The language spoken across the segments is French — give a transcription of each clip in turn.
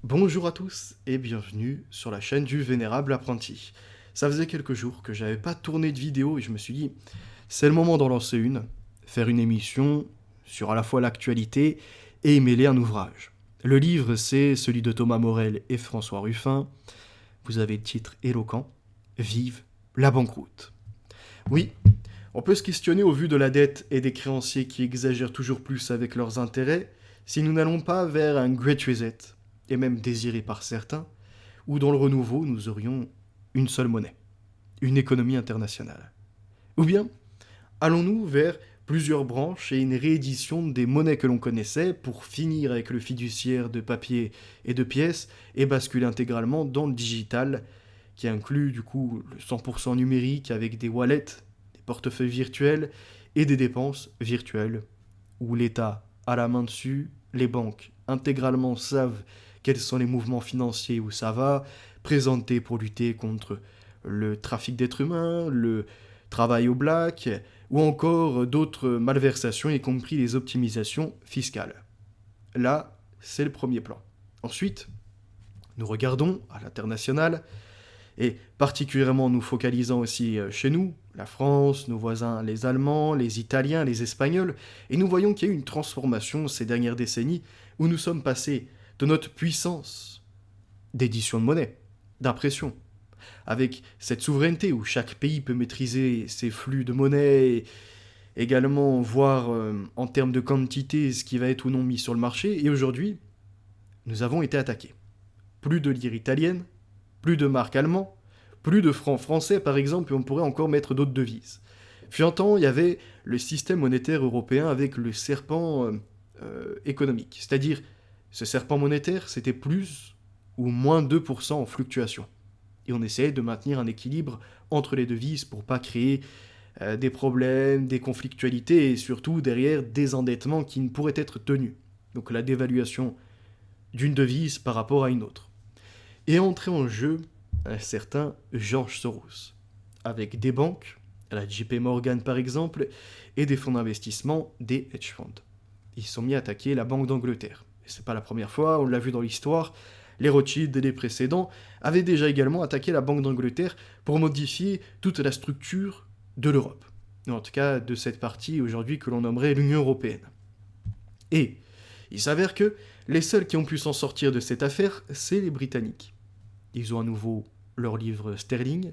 Bonjour à tous et bienvenue sur la chaîne du Vénérable Apprenti. Ça faisait quelques jours que j'avais pas tourné de vidéo et je me suis dit, c'est le moment d'en lancer une, faire une émission sur à la fois l'actualité et y mêler un ouvrage. Le livre, c'est celui de Thomas Morel et François Ruffin. Vous avez le titre éloquent, Vive la banqueroute. Oui, on peut se questionner au vu de la dette et des créanciers qui exagèrent toujours plus avec leurs intérêts, si nous n'allons pas vers un Great Reset, et même désiré par certains, où dans le renouveau nous aurions une seule monnaie, une économie internationale. Ou bien allons-nous vers plusieurs branches et une réédition des monnaies que l'on connaissait pour finir avec le fiduciaire de papier et de pièces et basculer intégralement dans le digital qui inclut du coup le 100% numérique avec des wallets, des portefeuilles virtuels et des dépenses virtuelles où l'État a la main dessus, les banques intégralement savent quels sont les mouvements financiers où ça va, présentés pour lutter contre le trafic d'êtres humains, le travail au black, ou encore d'autres malversations, y compris les optimisations fiscales. Là, c'est le premier plan. Ensuite, nous regardons à l'international, et particulièrement nous focalisant aussi chez nous, la France, nos voisins les Allemands, les Italiens, les Espagnols, et nous voyons qu'il y a eu une transformation ces dernières décennies où nous sommes passés de notre puissance d'édition de monnaie, d'impression, avec cette souveraineté où chaque pays peut maîtriser ses flux de monnaie et également voir en termes de quantité ce qui va être ou non mis sur le marché, et aujourd'hui, nous avons été attaqués. Plus de lire italienne, plus de marques allemands, plus de francs français par exemple, et on pourrait encore mettre d'autres devises. Fut un temps, il y avait le système monétaire européen avec le serpent économique, c'est-à-dire ce serpent monétaire, c'était plus ou moins 2% en fluctuation. Et on essayait de maintenir un équilibre entre les devises pour pas créer des problèmes, des conflictualités et surtout derrière des endettements qui ne pourraient être tenus. Donc la dévaluation d'une devise par rapport à une autre. Et entré en jeu un certain George Soros, avec des banques, la JP Morgan par exemple, et des fonds d'investissement, des hedge funds. Ils se sont mis à attaquer la Banque d'Angleterre. Et c'est pas la première fois, on l'a vu dans l'histoire, les Rothschild et les précédents avaient déjà également attaqué la Banque d'Angleterre pour modifier toute la structure de l'Europe. En tout cas, de cette partie aujourd'hui que l'on nommerait l'Union Européenne. Et il s'avère que les seuls qui ont pu s'en sortir de cette affaire, c'est les Britanniques. Ils ont à nouveau leur livre sterling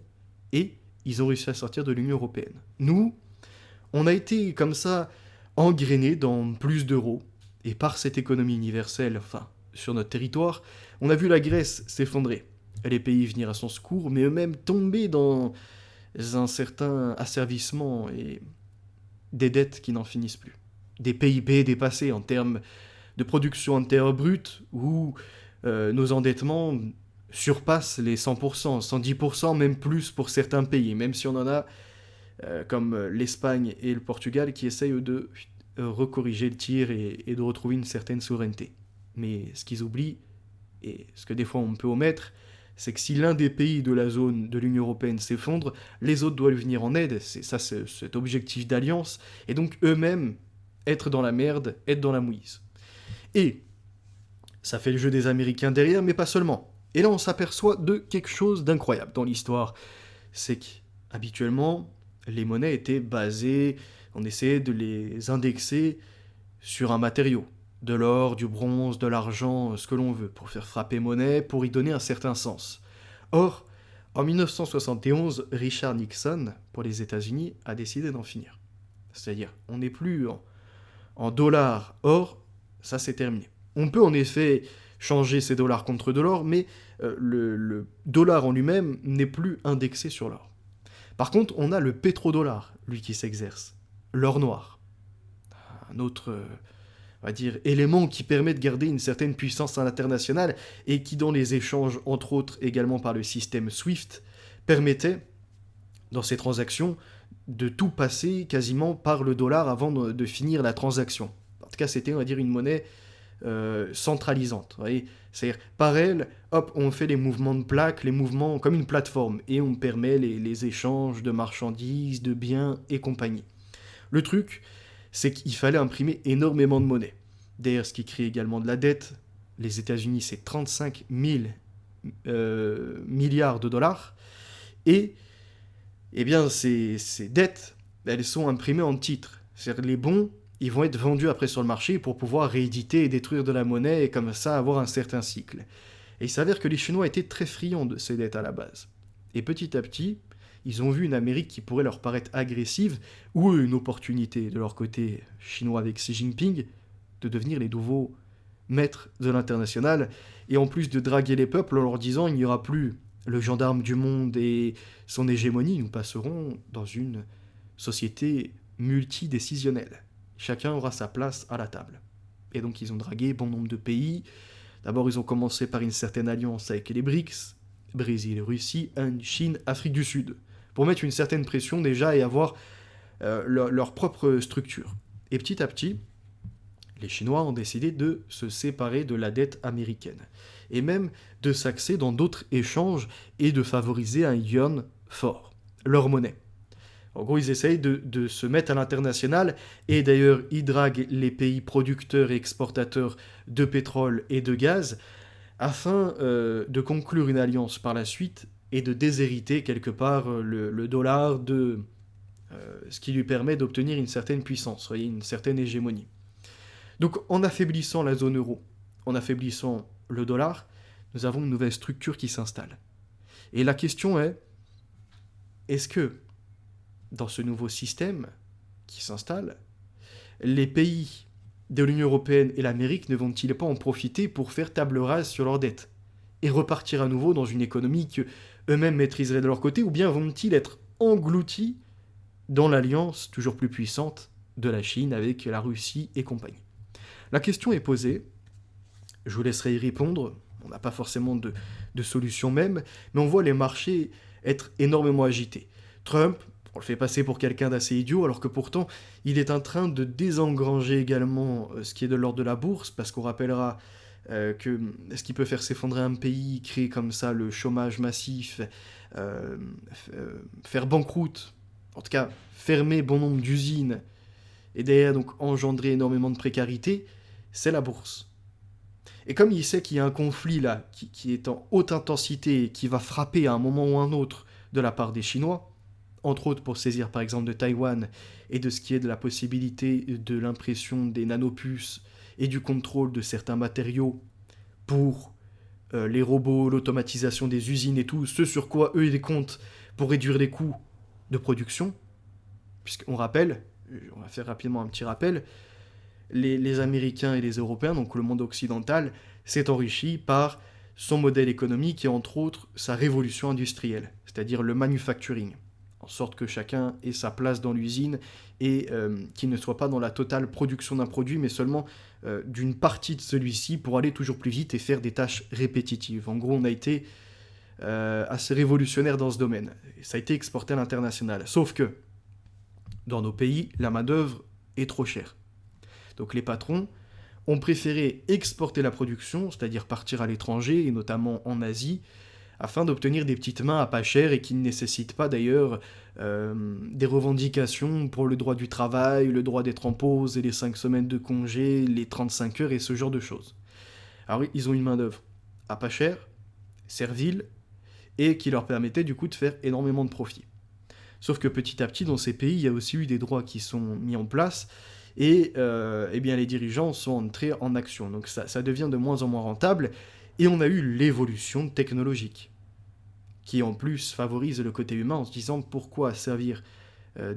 et ils ont réussi à sortir de l'Union Européenne. Nous, on a été comme ça engrainés dans plus d'euros et par cette économie universelle, enfin, sur notre territoire, on a vu la Grèce s'effondrer, les pays venir à son secours, mais eux-mêmes tomber dans un certain asservissement et des dettes qui n'en finissent plus. Des PIB dépassés en termes de production intérieure brute où nos endettements surpassent les 100%, 110%, même plus pour certains pays, même si on en a comme l'Espagne et le Portugal qui essayent de recorriger le tir et de retrouver une certaine souveraineté. Mais ce qu'ils oublient, et ce que des fois on peut omettre, c'est que si l'un des pays de la zone de l'Union Européenne s'effondre, les autres doivent venir en aide, c'est ça c'est cet objectif d'alliance, et donc eux-mêmes être dans la merde, être dans la mouise. Et ça fait le jeu des Américains derrière, mais pas seulement. Et là on s'aperçoit de quelque chose d'incroyable dans l'histoire, c'est qu'habituellement les monnaies étaient basées, on essayait de les indexer sur un matériau, de l'or, du bronze, de l'argent, ce que l'on veut, pour faire frapper monnaie, pour y donner un certain sens. Or, en 1971, Richard Nixon, pour les États-Unis, a décidé d'en finir. C'est-à-dire, on n'est plus en dollars, or, ça c'est terminé. On peut en effet changer ces dollars contre de l'or, mais le dollar en lui-même n'est plus indexé sur l'or. Par contre, on a le pétrodollar, lui qui s'exerce, l'or noir. Un autre on va dire, élément qui permet de garder une certaine puissance à l'international et qui, dans les échanges, entre autres également par le système SWIFT, permettait, dans ces transactions, de tout passer quasiment par le dollar avant de finir la transaction. En tout cas, c'était, on va dire, une monnaie centralisante. Vous voyez, c'est-à-dire, par elle, hop, on fait les mouvements de plaques, les mouvements comme une plateforme, et on permet les échanges de marchandises, de biens et compagnie. Le truc, c'est qu'il fallait imprimer énormément de monnaie. D'ailleurs, ce qui crée également de la dette, les États-Unis, c'est 35 000 milliards de dollars. Et eh bien, ces dettes, elles sont imprimées en titres. C'est-à-dire les bons, ils vont être vendus après sur le marché pour pouvoir rééditer et détruire de la monnaie et comme ça avoir un certain cycle. Et il s'avère que les Chinois étaient très friands de ces dettes à la base. Et petit à petit, ils ont vu une Amérique qui pourrait leur paraître agressive, ou une opportunité de leur côté chinois avec Xi Jinping, de devenir les nouveaux maîtres de l'international, et en plus de draguer les peuples en leur disant il n'y aura plus le gendarme du monde et son hégémonie, nous passerons dans une société multidécisionnelle. Chacun aura sa place à la table. Et donc ils ont dragué bon nombre de pays. D'abord ils ont commencé par une certaine alliance avec les BRICS, Brésil, Russie, Inde, Chine, Afrique du Sud, pour mettre une certaine pression déjà et avoir leur propre structure. Et petit à petit, les Chinois ont décidé de se séparer de la dette américaine, et même de s'axer dans d'autres échanges et de favoriser un yuan fort, leur monnaie. En gros, ils essayent de se mettre à l'international, et d'ailleurs, ils draguent les pays producteurs et exportateurs de pétrole et de gaz, afin de conclure une alliance par la suite et de déshériter quelque part le dollar de ce qui lui permet d'obtenir une certaine puissance, une certaine hégémonie. Donc en affaiblissant la zone euro, en affaiblissant le dollar, nous avons une nouvelle structure qui s'installe. Et la question est, est-ce que dans ce nouveau système qui s'installe, les pays de l'Union européenne et l'Amérique ne vont-ils pas en profiter pour faire table rase sur leurs dettes et repartir à nouveau dans une économie que eux-mêmes maîtriseraient de leur côté, ou bien vont-ils être engloutis dans l'alliance toujours plus puissante de la Chine avec la Russie et compagnie? La question est posée, je vous laisserai y répondre, on n'a pas forcément de solution même, mais on voit les marchés être énormément agités. Trump, on le fait passer pour quelqu'un d'assez idiot, alors que pourtant, il est en train de désengranger également ce qui est de l'ordre de la bourse, parce qu'on rappellera que ce qui peut faire s'effondrer un pays, créer comme ça le chômage massif, faire banqueroute, en tout cas fermer bon nombre d'usines, et derrière donc engendrer énormément de précarité, c'est la bourse. Et comme il sait qu'il y a un conflit là, qui est en haute intensité et qui va frapper à un moment ou un autre de la part des Chinois, entre autres pour saisir par exemple de Taïwan et de ce qui est de la possibilité de l'impression des nanopuces et du contrôle de certains matériaux pour les robots, l'automatisation des usines et tout, ce sur quoi eux ils comptent pour réduire les coûts de production, puisqu'on rappelle, on va faire rapidement un petit rappel, les Américains et les Européens, donc le monde occidental, s'est enrichi par son modèle économique et entre autres sa révolution industrielle, c'est-à-dire le manufacturing, en sorte que chacun ait sa place dans l'usine et qu'il ne soit pas dans la totale production d'un produit, mais seulement d'une partie de celui-ci pour aller toujours plus vite et faire des tâches répétitives. En gros, on a été assez révolutionnaire dans ce domaine. Et ça a été exporté à l'international. Sauf que, dans nos pays, la main-d'œuvre est trop chère. Donc les patrons ont préféré exporter la production, c'est-à-dire partir à l'étranger, et notamment en Asie, afin d'obtenir des petites mains à pas cher et qui ne nécessitent pas d'ailleurs des revendications pour le droit du travail, le droit d'être en pause et les 5 semaines de congé, les 35 heures et ce genre de choses. Alors ils ont une main-d'œuvre à pas cher, servile, et qui leur permettait du coup de faire énormément de profit. Sauf que petit à petit, dans ces pays, il y a aussi eu des droits qui sont mis en place, et eh bien, les dirigeants sont entrés en action. Donc ça devient de moins en moins rentable, et on a eu l'évolution technologique, qui en plus favorise le côté humain en se disant pourquoi servir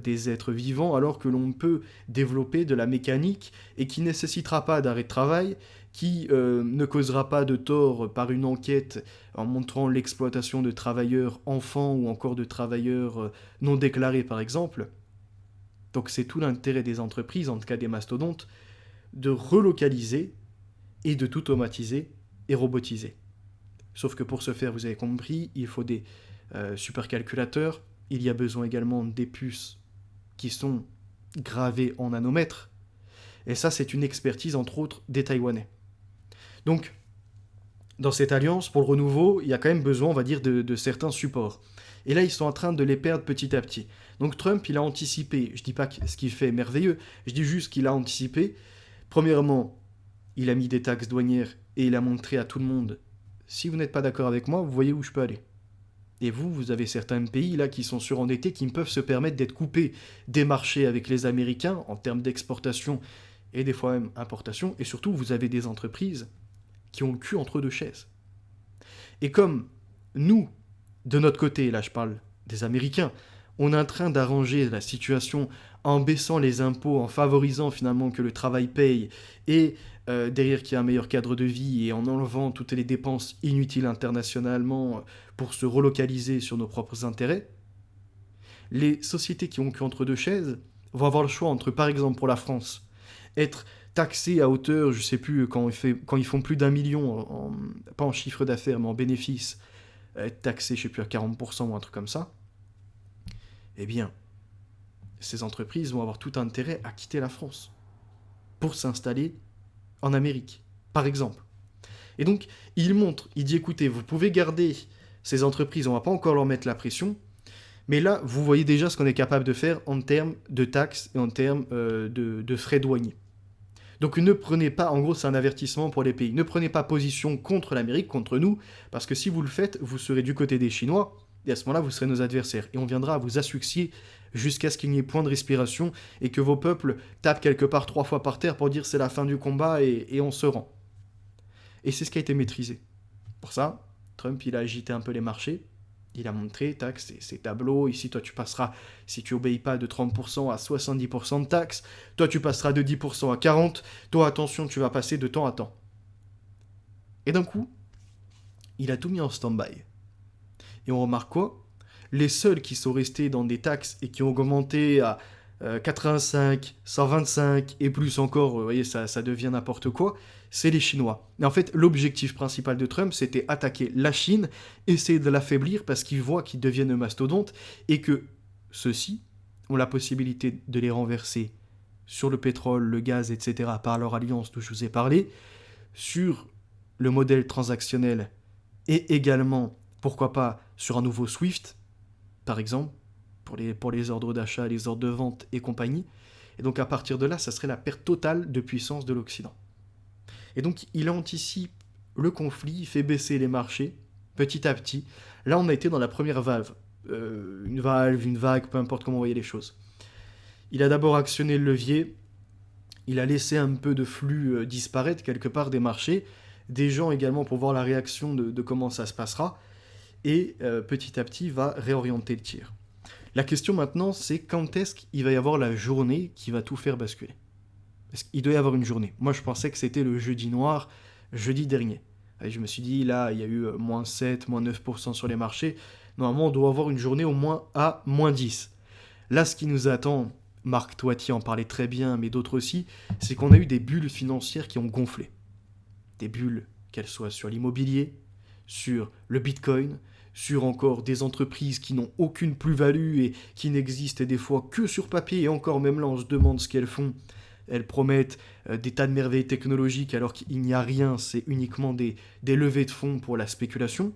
des êtres vivants alors que l'on peut développer de la mécanique et qui ne nécessitera pas d'arrêt de travail, qui ne causera pas de tort par une enquête en montrant l'exploitation de travailleurs enfants ou encore de travailleurs non déclarés par exemple. Donc c'est tout l'intérêt des entreprises, en tout cas des mastodontes, de relocaliser et de tout automatiser et robotiser. Sauf que pour ce faire, vous avez compris, il faut des supercalculateurs, il y a besoin également des puces qui sont gravées en nanomètres, et ça c'est une expertise entre autres des Taïwanais. Donc, dans cette alliance, pour le renouveau, il y a quand même besoin, on va dire, de certains supports. Et là, ils sont en train de les perdre petit à petit. Donc Trump, il a anticipé, je dis pas que ce qu'il fait est merveilleux, je dis juste qu'il a anticipé. Premièrement, il a mis des taxes douanières et il a montré à tout le monde, si vous n'êtes pas d'accord avec moi, vous voyez où je peux aller. Et vous avez certains pays là qui sont surendettés, qui ne peuvent se permettre d'être coupés des marchés avec les Américains en termes d'exportation et des fois même importation. Et surtout, vous avez des entreprises qui ont le cul entre deux chaises. Et comme nous, de notre côté, là je parle des Américains, on est en train d'arranger la situation en baissant les impôts, en favorisant finalement que le travail paye et derrière qu'il y a un meilleur cadre de vie et en enlevant toutes les dépenses inutiles internationalement pour se relocaliser sur nos propres intérêts, les sociétés qui ont que entre deux chaises vont avoir le choix entre, par exemple pour la France, être taxées à hauteur, je sais plus, quand ils font plus d'1 million, pas en chiffre d'affaires, mais en bénéfice, être taxés, je sais plus, à 40% ou un truc comme ça, eh bien, ces entreprises vont avoir tout intérêt à quitter la France pour s'installer en Amérique, par exemple. Et donc, il dit, écoutez, vous pouvez garder ces entreprises, on ne va pas encore leur mettre la pression, mais là, vous voyez déjà ce qu'on est capable de faire en termes de taxes et en termes de frais douaniers. Donc ne prenez pas, en gros c'est un avertissement pour les pays, ne prenez pas position contre l'Amérique, contre nous, parce que si vous le faites, vous serez du côté des Chinois, et à ce moment-là, vous serez nos adversaires, et on viendra à vous asphyxier jusqu'à ce qu'il n'y ait point de respiration, et que vos peuples tapent quelque part 3 fois par terre pour dire c'est la fin du combat, et on se rend. Et c'est ce qui a été maîtrisé. Pour ça, Trump, il a agité un peu les marchés, il a montré, tac, ces tableaux, ici toi tu passeras, si tu obéis pas de 30% à 70% de taxes, toi tu passeras de 10% à 40%, toi attention, tu vas passer de temps à temps. Et d'un coup, il a tout mis en stand-by. Et on remarque quoi ? Les seuls qui sont restés dans des taxes et qui ont augmenté à 85, 125 et plus encore, vous voyez, ça devient n'importe quoi, c'est les Chinois. Et en fait, l'objectif principal de Trump, c'était attaquer la Chine, essayer de l'affaiblir parce qu'il voit qu'ils deviennent un mastodonte et que ceux-ci ont la possibilité de les renverser sur le pétrole, le gaz, etc. par leur alliance dont je vous ai parlé, sur le modèle transactionnel et également, pourquoi pas, sur un nouveau SWIFT, par exemple, pour les ordres d'achat, les ordres de vente et compagnie. Et donc à partir de là, ça serait la perte totale de puissance de l'Occident. Et donc il anticipe le conflit, il fait baisser les marchés petit à petit. Là, on a été dans la première valve. Une valve, une vague, peu importe comment vous voyez les choses. Il a d'abord actionné le levier, il a laissé un peu de flux disparaître quelque part des marchés, des gens également pour voir la réaction de comment ça se passera, et petit à petit va réorienter le tir. La question maintenant, c'est quand est-ce qu'il va y avoir la journée qui va tout faire basculer ? Parce qu'il doit y avoir une journée. Moi, je pensais que c'était le jeudi noir, jeudi dernier. Et je me suis dit, là, il y a eu moins 7, moins 9% sur les marchés. Normalement, on doit avoir une journée au moins à moins 10. Là, ce qui nous attend, Marc Toiti en parlait très bien, mais d'autres aussi, c'est qu'on a eu des bulles financières qui ont gonflé. Des bulles, qu'elles soient sur l'immobilier, sur le Bitcoin, sur encore des entreprises qui n'ont aucune plus-value et qui n'existent des fois que sur papier, et encore même là on se demande ce qu'elles font. Elles promettent des tas de merveilles technologiques alors qu'il n'y a rien, c'est uniquement des levées de fonds pour la spéculation.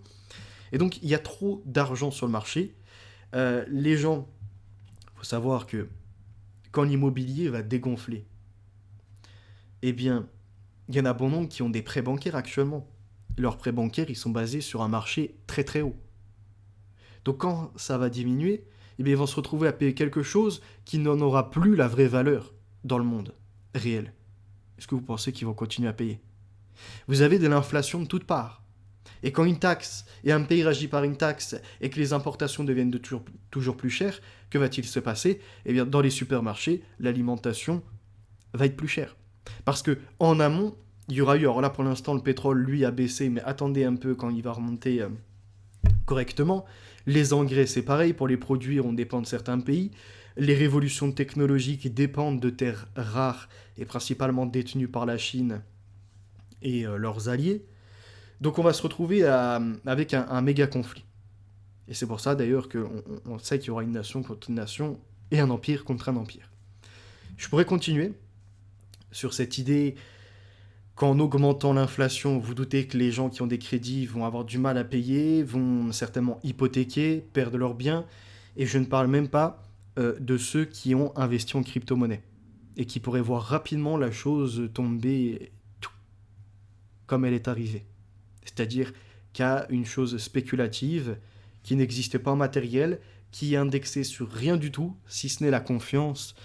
Et donc il y a trop d'argent sur le marché. Les gens, il faut savoir que quand l'immobilier va dégonfler, eh bien, il y en a bon nombre qui ont des prêts bancaires actuellement. Leurs prêts bancaires, ils sont basés sur un marché très très haut. Donc quand ça va diminuer, eh bien ils vont se retrouver à payer quelque chose qui n'en aura plus la vraie valeur dans le monde réel. Est-ce que vous pensez qu'ils vont continuer à payer ? Vous avez de l'inflation de toutes parts. Et quand une taxe, et un pays réagit par une taxe, et que les importations deviennent toujours plus chères, que va-t-il se passer ? Eh bien dans les supermarchés, l'alimentation va être plus chère. Parce que en amont, il y aura eu, alors là pour l'instant le pétrole lui a baissé, mais attendez un peu quand il va remonter correctement. Les engrais c'est pareil, pour les produire on dépend de certains pays. Les révolutions technologiques dépendent de terres rares et principalement détenues par la Chine et leurs alliés. Donc on va se retrouver avec un méga conflit. Et c'est pour ça d'ailleurs qu'on sait qu'il y aura une nation contre une nation et un empire contre un empire. Je pourrais continuer sur cette idée qu'en augmentant l'inflation, vous doutez que les gens qui ont des crédits vont avoir du mal à payer, vont certainement hypothéquer, perdre leurs biens, et je ne parle même pas de ceux qui ont investi en crypto-monnaie, et qui pourraient voir rapidement la chose tomber comme elle est arrivée. C'est-à-dire qu'il y a une chose spéculative qui n'existe pas en matériel, qui est indexée sur rien du tout, si ce n'est la confiance.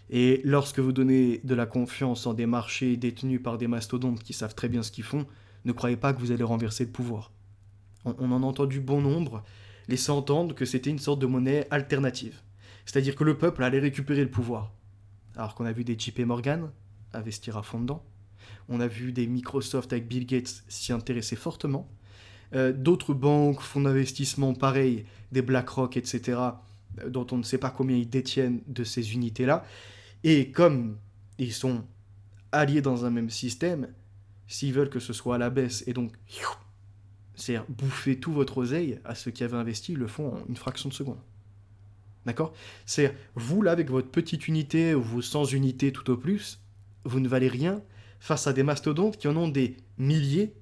Et lorsque vous donnez de la confiance en des marchés détenus par des mastodontes qui savent très bien ce qu'ils font, ne croyez pas que vous allez renverser le pouvoir. On en a entendu bon nombre laisser entendre que c'était une sorte de monnaie alternative. C'est-à-dire que le peuple allait récupérer le pouvoir. Alors qu'on a vu des JP Morgan investir à fond dedans, on a vu des Microsoft avec Bill Gates s'y intéresser fortement, d'autres banques, fonds d'investissement pareils, des BlackRock, etc., dont on ne sait pas combien ils détiennent de ces unités-là. Et comme ils sont alliés dans un même système, s'ils veulent que ce soit à la baisse et donc c'est-à-dire bouffer tout votre oseille à ceux qui avaient investi, ils le font en une fraction de seconde. D'accord? C'est vous là avec votre petite unité ou vos 100 unités tout au plus, vous ne valez rien face à des mastodontes qui en ont des milliers.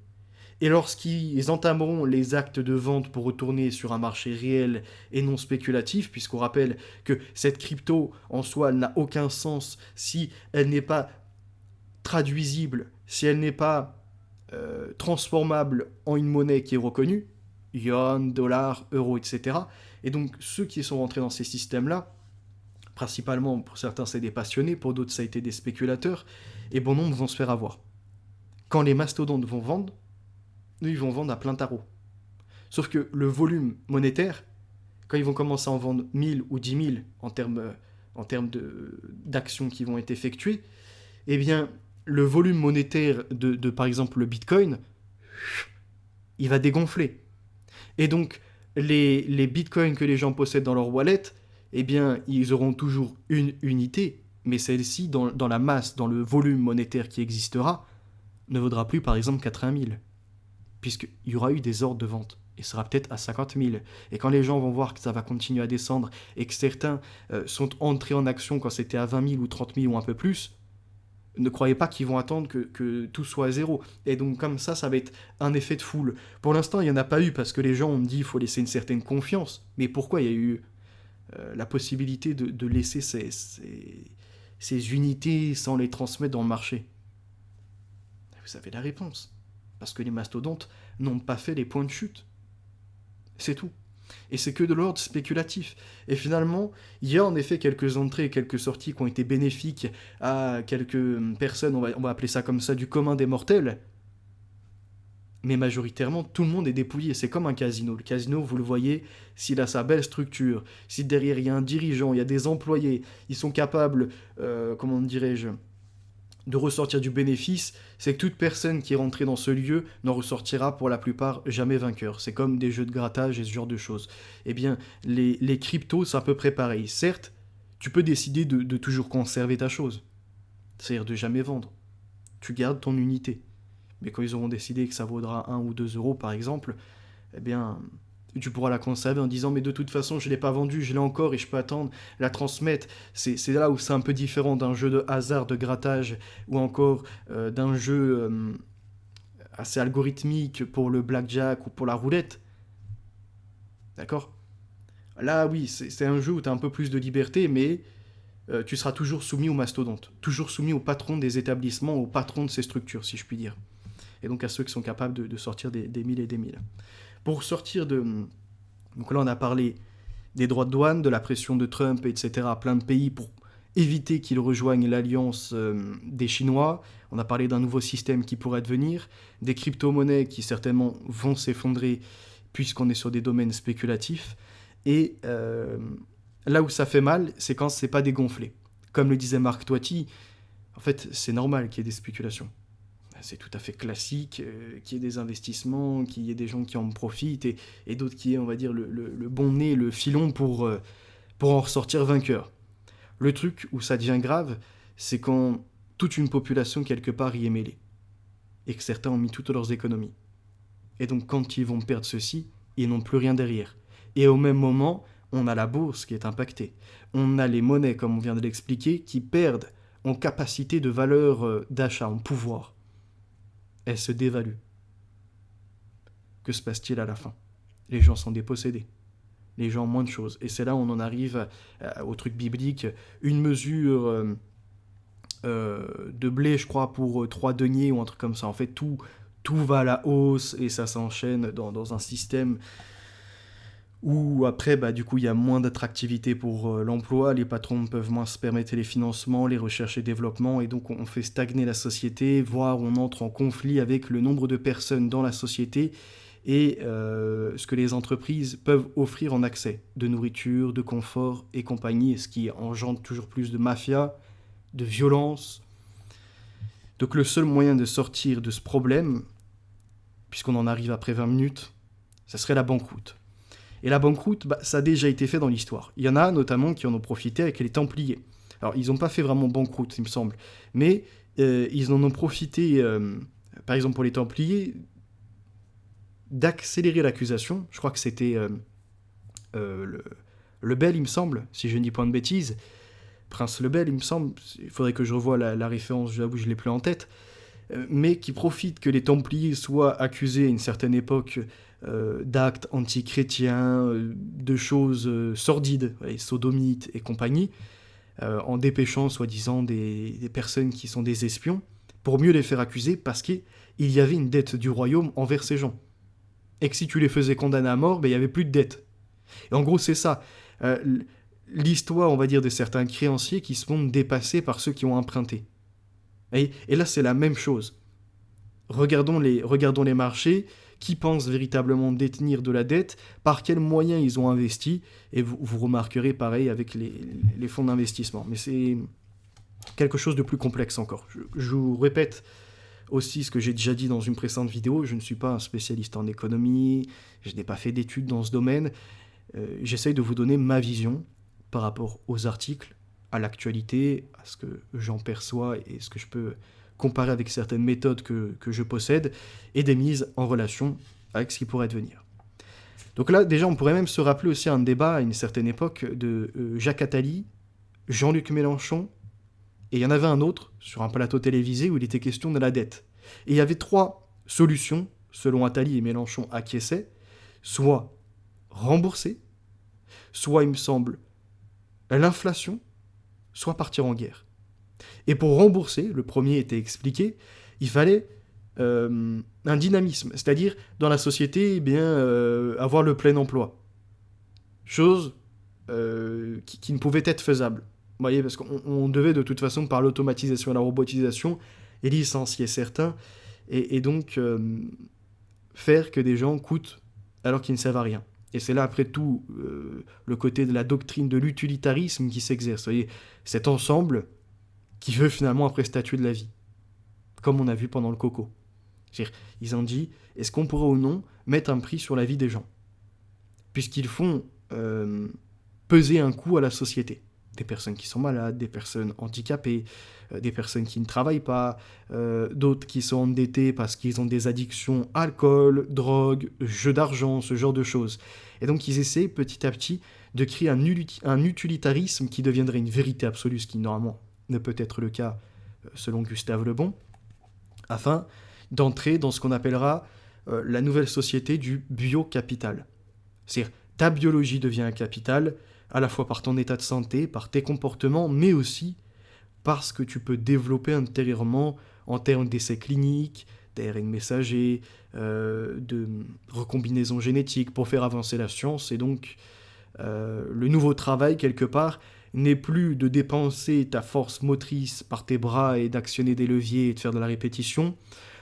Et lorsqu'ils entameront les actes de vente pour retourner sur un marché réel et non spéculatif, puisqu'on rappelle que cette crypto en soi n'a aucun sens si elle n'est pas traduisible, si elle n'est pas transformable en une monnaie qui est reconnue, yuan, dollar, euro, etc. Et donc ceux qui sont rentrés dans ces systèmes-là, principalement pour certains c'est des passionnés, pour d'autres ça a été des spéculateurs, et bon nombre vont se faire avoir. Quand les mastodontes vont vendre, eux ils vont vendre à plein tarot. Sauf que le volume monétaire, quand ils vont commencer à en vendre 1000 ou 10 000 en termes d'actions qui vont être effectuées, eh bien le volume monétaire de par exemple le Bitcoin, il va dégonfler. Et donc, les bitcoins que les gens possèdent dans leur wallet, eh bien, ils auront toujours une unité, mais celle-ci, dans la masse, dans le volume monétaire qui existera, ne vaudra plus, par exemple, 80 000. Puisqu'il y aura eu des ordres de vente. Et sera peut-être à 50 000. Et quand les gens vont voir que ça va continuer à descendre, et que certains sont entrés en action quand c'était à 20 000 ou 30 000 ou un peu plus, ne croyez pas qu'ils vont attendre que tout soit à zéro. Et donc comme ça va être un effet de foule. Pour l'instant, il n'y en a pas eu parce que les gens ont dit qu'il faut laisser une certaine confiance. Mais pourquoi il y a eu la possibilité de laisser ces unités sans les transmettre dans le marché? Vous avez la réponse. Parce que les mastodontes n'ont pas fait les points de chute. C'est tout. Et c'est que de l'ordre spéculatif. Et finalement, il y a en effet quelques entrées et quelques sorties qui ont été bénéfiques à quelques personnes, on va appeler ça comme ça, du commun des mortels. Mais majoritairement, tout le monde est dépouillé. C'est comme un casino. Le casino, vous le voyez, s'il a sa belle structure, si derrière il y a un dirigeant, il y a des employés, ils sont capables, comment dirais-je, de ressortir du bénéfice, c'est que toute personne qui est rentrée dans ce lieu n'en ressortira pour la plupart jamais vainqueur. C'est comme des jeux de grattage et ce genre de choses. Eh bien, les cryptos, c'est à peu près pareil. Certes, tu peux décider de toujours conserver ta chose, c'est-à-dire de jamais vendre. Tu gardes ton unité. Mais quand ils auront décidé que ça vaudra 1 ou 2 euros, par exemple, eh bien, tu pourras la conserver en disant mais de toute façon je ne l'ai pas vendue, je l'ai encore et je peux attendre, la transmettre. C'est là où c'est un peu différent d'un jeu de hasard, de grattage, ou encore d'un jeu assez algorithmique pour le blackjack ou pour la roulette. D'accord? Là oui, c'est un jeu où tu as un peu plus de liberté, mais tu seras toujours soumis aux mastodontes, toujours soumis au patron des établissements, au patron de ces structures, si je puis dire. Et donc à ceux qui sont capables de sortir des mille et des mille. Pour sortir de... Donc là, on a parlé des droits de douane, de la pression de Trump, etc., à plein de pays pour éviter qu'ils rejoignent l'alliance des Chinois. On a parlé d'un nouveau système qui pourrait advenir, des crypto-monnaies qui certainement vont s'effondrer puisqu'on est sur des domaines spéculatifs. Et là où ça fait mal, c'est quand c'est pas dégonflé. Comme le disait Marc Toiti, en fait, c'est normal qu'il y ait des spéculations. C'est tout à fait classique, qu'il y ait des investissements, qu'il y ait des gens qui en profitent, et d'autres qui aient, on va dire, le bon nez, le filon pour en ressortir vainqueur. Le truc où ça devient grave, c'est quand toute une population, quelque part, y est mêlée, et que certains ont mis toutes leurs économies. Et donc, quand ils vont perdre ceci, ils n'ont plus rien derrière. Et au même moment, on a la bourse qui est impactée. On a les monnaies, comme on vient de l'expliquer, qui perdent en capacité de valeur d'achat, en pouvoir. Elle se dévalue. Que se passe-t-il à la fin? Les gens sont dépossédés. Les gens ont moins de choses. Et c'est là où on en arrive au truc biblique. Une mesure de blé, je crois, pour 3 deniers ou un truc comme ça. En fait, tout tout va à la hausse et ça s'enchaîne dans un système où après, du coup, il y a moins d'attractivité pour l'emploi, les patrons peuvent moins se permettre les financements, les recherches et développements, et donc on fait stagner la société, voire on entre en conflit avec le nombre de personnes dans la société et ce que les entreprises peuvent offrir en accès de nourriture, de confort et compagnie, ce qui engendre toujours plus de mafia, de violence. Donc le seul moyen de sortir de ce problème, puisqu'on en arrive après 20 minutes, ça serait la banqueroute. Et la banqueroute, ça a déjà été fait dans l'histoire. Il y en a notamment qui en ont profité avec les Templiers. Alors, ils n'ont pas fait vraiment banqueroute, il me semble, mais ils en ont profité, par exemple pour les Templiers, d'accélérer l'accusation. Je crois que c'était le Bel, il me semble, si je ne dis pas de bêtises. Prince Lebel, il me semble. Il faudrait que je revoie la référence, j'avoue, je ne l'ai plus en tête. Mais qui profite que les Templiers soient accusés à une certaine époque d'actes anti-chrétiens, de choses sordides, sodomites et compagnie, en dépêchant soi-disant des personnes qui sont des espions, pour mieux les faire accuser parce qu'il y avait une dette du royaume envers ces gens. Et que si tu les faisais condamner à mort, il n'y avait plus de dette. Et en gros, c'est ça. L'histoire, on va dire, de certains créanciers qui se font dépasser par ceux qui ont emprunté. Et là, c'est la même chose. Regardons les marchés, qui pensent véritablement détenir de la dette, par quels moyens ils ont investi, et vous remarquerez pareil avec les fonds d'investissement. Mais c'est quelque chose de plus complexe encore. Je vous répète aussi ce que j'ai déjà dit dans une précédente vidéo, je ne suis pas un spécialiste en économie, je n'ai pas fait d'études dans ce domaine, j'essaye de vous donner ma vision par rapport aux articles, à l'actualité, à ce que j'en perçois et ce que je peux comparer avec certaines méthodes que je possède, et des mises en relation avec ce qui pourrait devenir. Donc là, déjà, on pourrait même se rappeler aussi un débat à une certaine époque de Jacques Attali, Jean-Luc Mélenchon, et il y en avait un autre sur un plateau télévisé où il était question de la dette. Et il y avait 3 solutions, selon Attali et Mélenchon acquiesçaient, soit rembourser, soit, il me semble, l'inflation, soit partir en guerre. Et pour rembourser, le premier était expliqué, il fallait un dynamisme, c'est-à-dire dans la société, avoir le plein emploi. Chose qui ne pouvait être faisable. Vous voyez, parce qu'on devait de toute façon, par l'automatisation et la robotisation, licencier certains, et donc faire que des gens coûtent alors qu'ils ne servent à rien. Et c'est là, après tout, le côté de la doctrine de l'utilitarisme qui s'exerce. Vous voyez, cet ensemble qui veut finalement après statuer de la vie, comme on a vu pendant le coco. C'est-à-dire, ils ont dit, est-ce qu'on pourrait ou non mettre un prix sur la vie des gens, puisqu'ils font peser un coût à la société. Des personnes qui sont malades, des personnes handicapées, des personnes qui ne travaillent pas, d'autres qui sont endettées parce qu'ils ont des addictions, alcool, drogue, jeux d'argent, ce genre de choses. Et donc ils essaient petit à petit de créer un utilitarisme qui deviendrait une vérité absolue, ce qui normalement ne peut être le cas selon Gustave Le Bon, afin d'entrer dans ce qu'on appellera la nouvelle société du biocapital. C'est-à-dire, ta biologie devient un capital, à la fois par ton état de santé, par tes comportements, mais aussi parce que tu peux développer intérieurement en termes d'essais cliniques, d'ARN messager, de recombinaison génétique pour faire avancer la science. Et donc, le nouveau travail, quelque part, n'est plus de dépenser ta force motrice par tes bras et d'actionner des leviers et de faire de la répétition,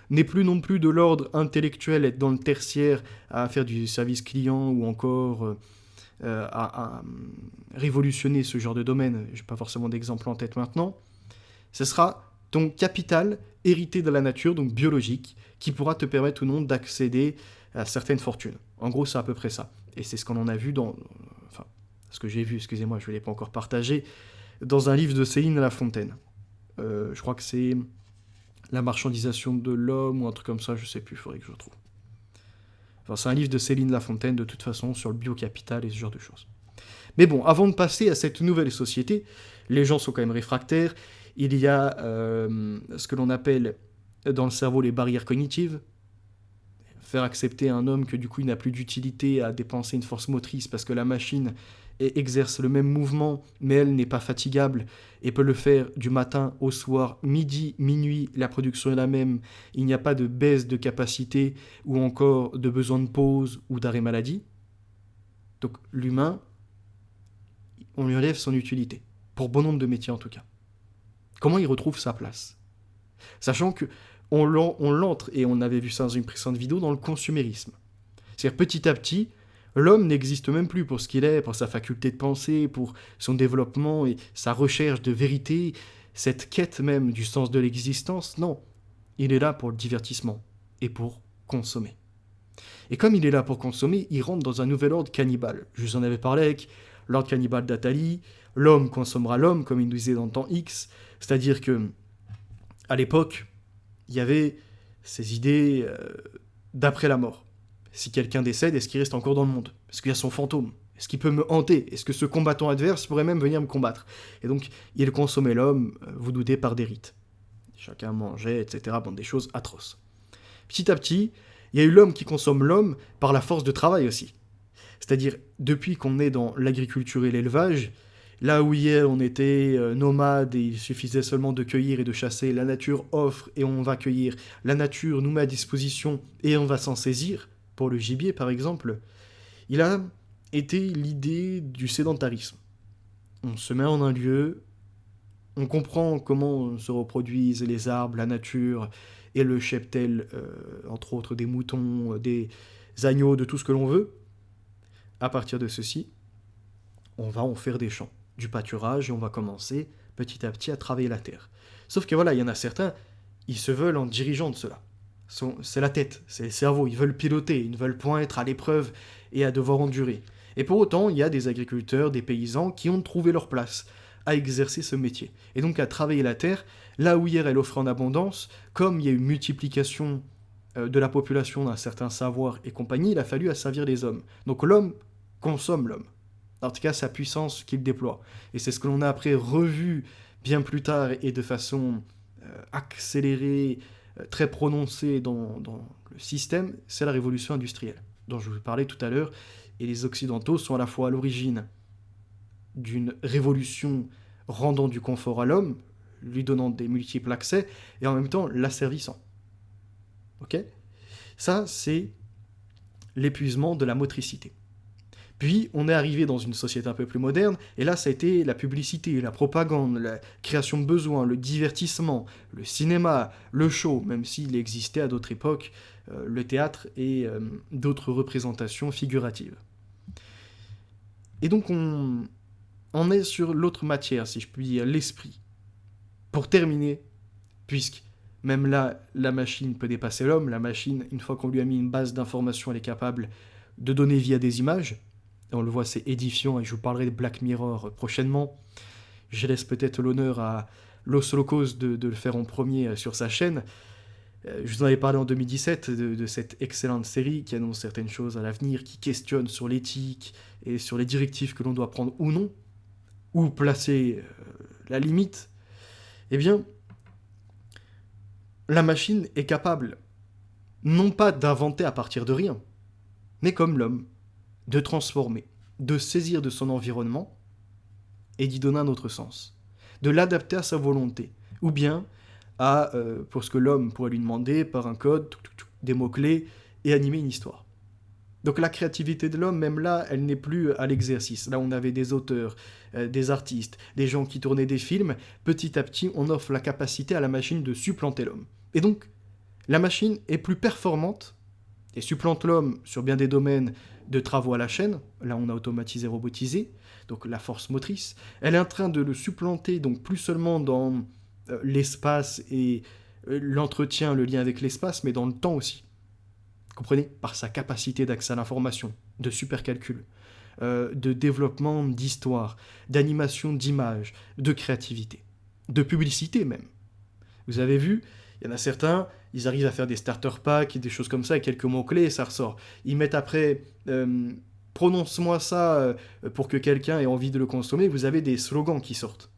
n'est plus non plus de l'ordre intellectuel, être dans le tertiaire à faire du service client ou encore à révolutionner ce genre de domaine. Je n'ai pas forcément d'exemple en tête maintenant. Ce sera ton capital hérité de la nature, donc biologique, qui pourra te permettre ou non d'accéder à certaines fortunes. En gros, c'est à peu près ça. Et c'est ce qu'on en a vu ce que j'ai vu, excusez-moi, je ne l'ai pas encore partagé, dans un livre de Céline Lafontaine. Je crois que c'est La marchandisation de l'homme ou un truc comme ça, je sais plus, il faudrait que je retrouve. Enfin, c'est un livre de Céline Lafontaine, de toute façon, sur le biocapital et ce genre de choses. Mais bon, avant de passer à cette nouvelle société, les gens sont quand même réfractaires. Il y a ce que l'on appelle dans le cerveau les barrières cognitives. faire accepter à un homme que du coup il n'a plus d'utilité à dépenser une force motrice parce que la machine exerce le même mouvement, mais elle n'est pas fatigable et peut le faire du matin au soir, midi, minuit, la production est la même, il n'y a pas de baisse de capacité ou encore de besoin de pause ou d'arrêt maladie. Donc l'humain, on lui enlève son utilité, pour bon nombre de métiers en tout cas. Comment il retrouve sa place? Sachant que on l'entre, et on avait vu ça dans une précédente vidéo, dans le consumérisme. C'est-à-dire petit à petit, l'homme n'existe même plus pour ce qu'il est, pour sa faculté de penser, pour son développement et sa recherche de vérité, cette quête même du sens de l'existence. Non, il est là pour le divertissement et pour consommer. Et comme il est là pour consommer, il rentre dans un nouvel ordre cannibale. Je vous en avais parlé avec l'ordre cannibale d'Atali, l'homme consommera l'homme, comme il nous disait dans le temps X, c'est-à-dire que à l'époque, il y avait ces idées d'après la mort. Si quelqu'un décède, est-ce qu'il reste encore dans le monde? Est-ce qu'il y a son fantôme? Est-ce qu'il peut me hanter? Est-ce que ce combattant adverse pourrait même venir me combattre? Et donc, il consommait l'homme, vous doutez, par des rites. Chacun mangeait, etc. Bon, des choses atroces. Petit à petit, il y a eu l'homme qui consomme l'homme par la force de travail aussi. C'est-à-dire, depuis qu'on est dans l'agriculture et l'élevage, là où hier on était nomade et il suffisait seulement de cueillir et de chasser, la nature offre et on va cueillir, la nature nous met à disposition et on va s'en saisir, pour le gibier par exemple, il a été l'idée du sédentarisme. On se met en un lieu, on comprend comment se reproduisent les arbres, la nature et le cheptel, entre autres des moutons, des agneaux, de tout ce que l'on veut. À partir de ceci, on va en faire des champs, du pâturage, et on va commencer petit à petit à travailler la terre. Sauf que voilà, il y en a certains, ils se veulent en dirigeant de cela. C'est la tête, c'est le cerveau, ils veulent piloter, ils ne veulent point être à l'épreuve et à devoir endurer. Et pour autant, il y a des agriculteurs, des paysans qui ont trouvé leur place à exercer ce métier. Et donc à travailler la terre, là où hier elle offrait en abondance, comme il y a eu une multiplication de la population d'un certain savoir et compagnie, il a fallu asservir les hommes. Donc l'homme consomme l'homme. En tout cas, sa puissance qu'il déploie. Et c'est ce que l'on a après revu bien plus tard et de façon accélérée, très prononcée dans le système, c'est la révolution industrielle, dont je vous parlais tout à l'heure. Et les Occidentaux sont à la fois à l'origine d'une révolution rendant du confort à l'homme, lui donnant des multiples accès, et en même temps l'asservissant. Ok ? Ça, c'est l'épuisement de la motricité. Puis, on est arrivé dans une société un peu plus moderne, et là, ça a été la publicité, la propagande, la création de besoins, le divertissement, le cinéma, le show, même s'il existait à d'autres époques, le théâtre et d'autres représentations figuratives. Et donc, on est sur l'autre matière, si je puis dire, l'esprit. Pour terminer, puisque même là, la machine peut dépasser l'homme, la machine, une fois qu'on lui a mis une base d'informations, elle est capable de donner vie à des images. Et on le voit, c'est édifiant, et je vous parlerai de Black Mirror prochainement. Je laisse peut-être l'honneur à Los Locos de le faire en premier sur sa chaîne. Je vous en avais parlé en 2017 de cette excellente série qui annonce certaines choses à l'avenir, qui questionne sur l'éthique et sur les directives que l'on doit prendre ou non, où placer la limite. Eh bien, la machine est capable, non pas d'inventer à partir de rien, mais comme l'homme, de transformer, de saisir de son environnement et d'y donner un autre sens, de l'adapter à sa volonté, ou bien à, pour ce que l'homme pourrait lui demander, par un code, des mots-clés, et animer une histoire. Donc la créativité de l'homme, même là, elle n'est plus à l'exercice. Là, on avait des auteurs, des artistes, des gens qui tournaient des films. Petit à petit, on offre la capacité à la machine de supplanter l'homme. Et donc, la machine est plus performante et supplante l'homme sur bien des domaines de travaux à la chaîne. Là, on a automatisé, robotisé, donc la force motrice. Elle est en train de le supplanter, donc plus seulement dans l'espace et l'entretien, le lien avec l'espace, mais dans le temps aussi. Comprenez ? Par sa capacité d'accès à l'information, de supercalcul, de développement d'histoire, d'animation d'images, de créativité, de publicité même. Vous avez vu, il y en a certains, ils arrivent à faire des starter packs, des choses comme ça, avec quelques mots-clés, et ça ressort. Ils mettent après, prononce-moi ça pour que quelqu'un ait envie de le consommer, vous avez des slogans qui sortent.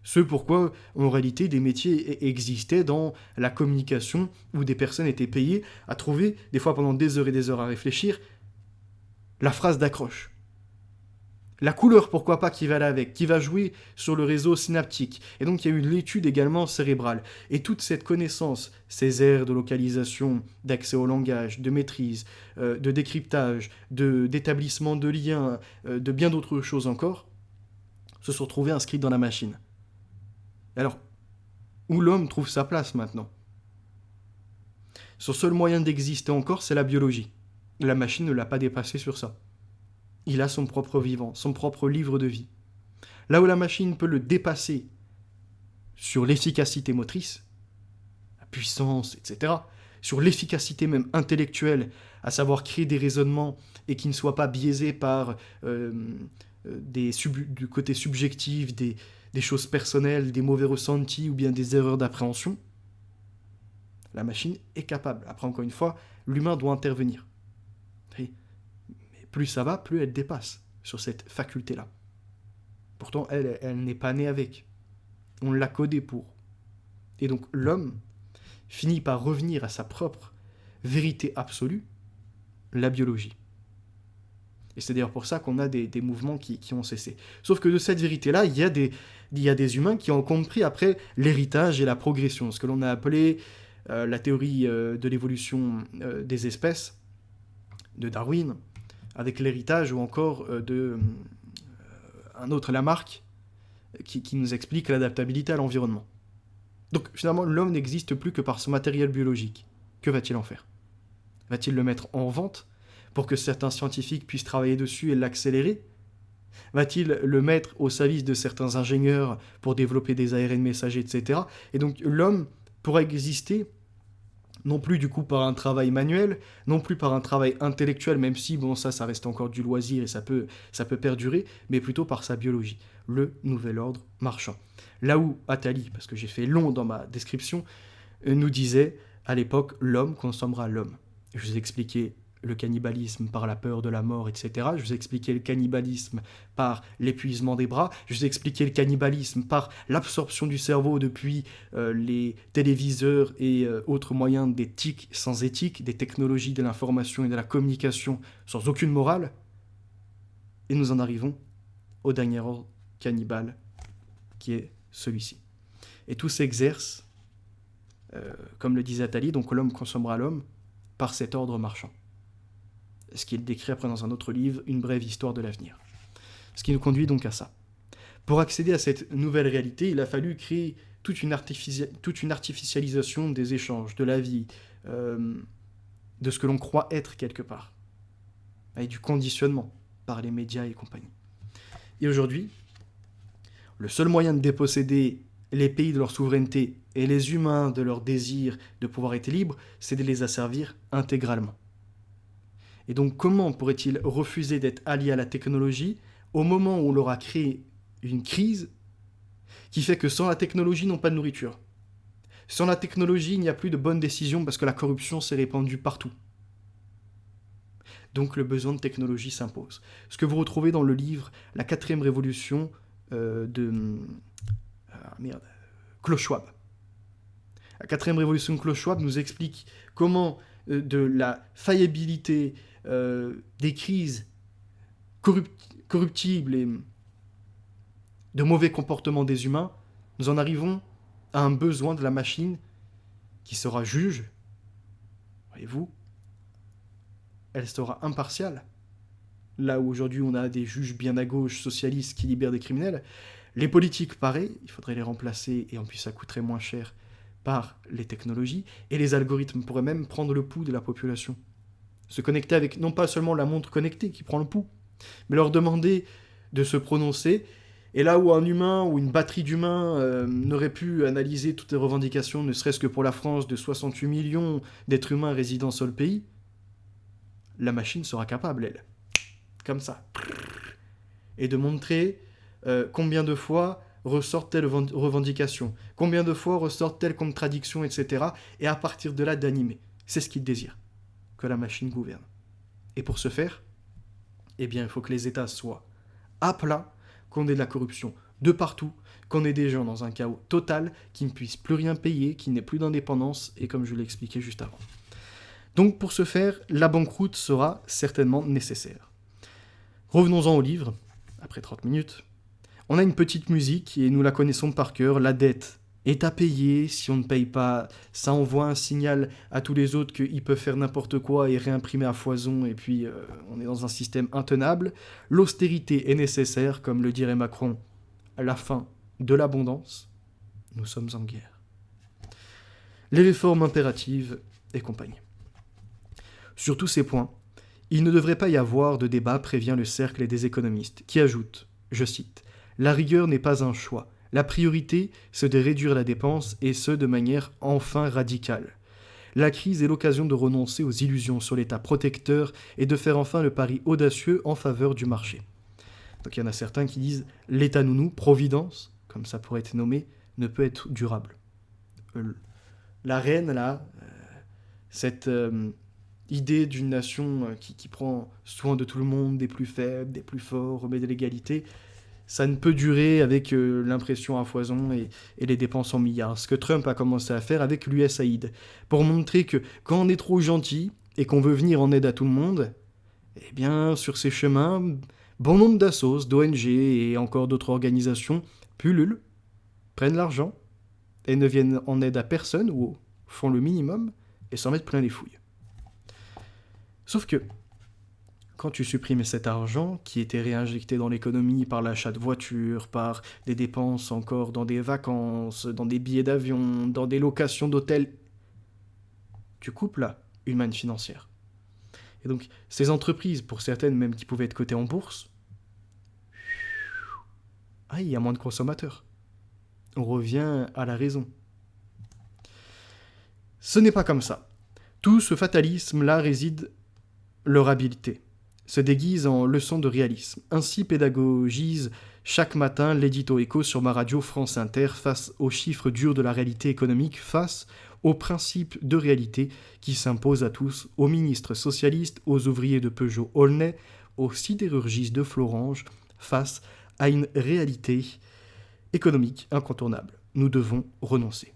Ce pourquoi, en réalité, des métiers existaient dans la communication où des personnes étaient payées à trouver, des fois pendant des heures et des heures à réfléchir, la phrase d'accroche. La couleur, pourquoi pas, qui va là avec, qui va jouer sur le réseau synaptique. Et donc il y a eu l'étude également cérébrale. Et toute cette connaissance, ces aires de localisation, d'accès au langage, de maîtrise, de décryptage, d'établissement de liens, de bien d'autres choses encore, se sont retrouvées inscrites dans la machine. Alors, où l'homme trouve sa place maintenant? Son seul moyen d'exister encore, c'est la biologie. La machine ne l'a pas dépassé sur ça. Il a son propre vivant, son propre livre de vie. Là où la machine peut le dépasser sur l'efficacité motrice, la puissance, etc., sur l'efficacité même intellectuelle, à savoir créer des raisonnements et qui ne soient pas biaisés par du côté subjectif, des choses personnelles, des mauvais ressentis ou bien des erreurs d'appréhension, la machine est capable. Après, encore une fois, l'humain doit intervenir. Mais plus ça va, plus elle dépasse sur cette faculté-là. Pourtant, elle n'est pas née avec. On l'a codée pour. Et donc, l'homme finit par revenir à sa propre vérité absolue, la biologie. Et c'est d'ailleurs pour ça qu'on a des mouvements qui ont cessé. Sauf que de cette vérité-là, il y a des humains qui ont compris après l'héritage et la progression, ce que l'on a appelé la théorie de l'évolution des espèces, de Darwin, avec l'héritage ou encore un autre Lamarck, qui nous explique l'adaptabilité à l'environnement. Donc finalement, l'homme n'existe plus que par son matériel biologique. Que va-t-il en faire? Va-t-il le mettre en vente pour que certains scientifiques puissent travailler dessus et l'accélérer? Va-t-il le mettre au service de certains ingénieurs pour développer des ARN messagers, etc. Et donc l'homme pourra exister non plus du coup par un travail manuel, non plus par un travail intellectuel, même si bon ça reste encore du loisir et ça peut perdurer, mais plutôt par sa biologie, le nouvel ordre marchand. Là où Attali, parce que j'ai fait long dans ma description, nous disait à l'époque l'homme consommera l'homme. Je vous ai expliqué le cannibalisme par la peur de la mort, etc. Je vous ai expliqué le cannibalisme par l'épuisement des bras. Je vous ai expliqué le cannibalisme par l'absorption du cerveau depuis les téléviseurs et autres moyens d'éthique sans éthique, des technologies de l'information et de la communication sans aucune morale. Et nous en arrivons au dernier ordre cannibale, qui est celui-ci. Et tout s'exerce, comme le disait Attali, donc l'homme consommera l'homme, par cet ordre marchand. Ce qu'il décrit après dans un autre livre, Une brève histoire de l'avenir. Ce qui nous conduit donc à ça. Pour accéder à cette nouvelle réalité, il a fallu créer toute une artificialisation des échanges, de la vie, de ce que l'on croit être quelque part, et du conditionnement par les médias et compagnie. Et aujourd'hui, le seul moyen de déposséder les pays de leur souveraineté et les humains de leur désir de pouvoir être libres, c'est de les asservir intégralement. Et donc comment pourrait-il refuser d'être allié à la technologie au moment où on leur a créé une crise qui fait que sans la technologie, ils n'ont pas de nourriture. Sans la technologie, il n'y a plus de bonnes décisions parce que la corruption s'est répandue partout. Donc le besoin de technologie s'impose. Ce que vous retrouvez dans le livre La 4e révolution Klaus Schwab. La 4e révolution de Klaus Schwab nous explique comment de la faillibilité des crises corruptibles et de mauvais comportements des humains, nous en arrivons à un besoin de la machine qui sera juge. Voyez-vous, elle sera impartiale. Là où aujourd'hui on a des juges bien à gauche, socialistes, qui libèrent des criminels, les politiques, pareil, il faudrait les remplacer, et en plus ça coûterait moins cher, par les technologies, et les algorithmes pourraient même prendre le pouls de la population. Se connecter avec non pas seulement la montre connectée qui prend le pouls, mais leur demander de se prononcer, et là où un humain ou une batterie d'humains n'aurait pu analyser toutes les revendications, ne serait-ce que pour la France de 68 millions d'êtres humains résidant sur le pays, la machine sera capable, elle, comme ça, et de montrer combien de fois ressort telle revendication, combien de fois ressort telle contradiction, etc. Et à partir de là, d'animer. C'est ce qu'il désire, que la machine gouverne. Et pour ce faire, eh bien, il faut que les États soient à plat, qu'on ait de la corruption de partout, qu'on ait des gens dans un chaos total, qui ne puissent plus rien payer, qui n'aient plus d'indépendance, et comme je l'ai expliqué juste avant. Donc pour ce faire, la banqueroute sera certainement nécessaire. Revenons-en au livre, après 30 minutes. On a une petite musique, et nous la connaissons par cœur, la dette est à payer, si on ne paye pas, ça envoie un signal à tous les autres qu'ils peuvent faire n'importe quoi et réimprimer à foison, et puis on est dans un système intenable. L'austérité est nécessaire, comme le dirait Macron, à la fin de l'abondance, nous sommes en guerre. Les réformes impératives et compagnie. Sur tous ces points, il ne devrait pas y avoir de débat, prévient le cercle des économistes, qui ajoute, je cite, « La rigueur n'est pas un choix. La priorité, c'est de réduire la dépense, et ce, de manière enfin radicale. La crise est l'occasion de renoncer aux illusions sur l'État protecteur et de faire enfin le pari audacieux en faveur du marché. » Donc il y en a certains qui disent « L'État nounou, providence », comme ça pourrait être nommé, ne peut être durable. La reine, là, cette idée d'une nation qui prend soin de tout le monde, des plus faibles, des plus forts, remet de l'égalité, ça ne peut durer avec l'impression à foison et les dépenses en milliards. Ce que Trump a commencé à faire avec l'USAID, pour montrer que quand on est trop gentil et qu'on veut venir en aide à tout le monde, eh bien, sur ces chemins, bon nombre d'assos, d'ONG et encore d'autres organisations pullulent, prennent l'argent et ne viennent en aide à personne ou font le minimum et s'en mettent plein les fouilles. Sauf que, quand tu supprimes cet argent qui était réinjecté dans l'économie par l'achat de voitures, par des dépenses encore dans des vacances, dans des billets d'avion, dans des locations d'hôtels, tu coupes là une manne financière. Et donc, ces entreprises, pour certaines même qui pouvaient être cotées en bourse, il y a moins de consommateurs. On revient à la raison. Ce n'est pas comme ça. Tout ce fatalisme-là réside leur habileté, se déguise en leçon de réalisme. Ainsi pédagogise chaque matin l'édito écho sur ma radio France Inter face aux chiffres durs de la réalité économique, face aux principes de réalité qui s'imposent à tous, aux ministres socialistes, aux ouvriers de Peugeot-Aulnay, aux sidérurgistes de Florange, face à une réalité économique incontournable. Nous devons renoncer.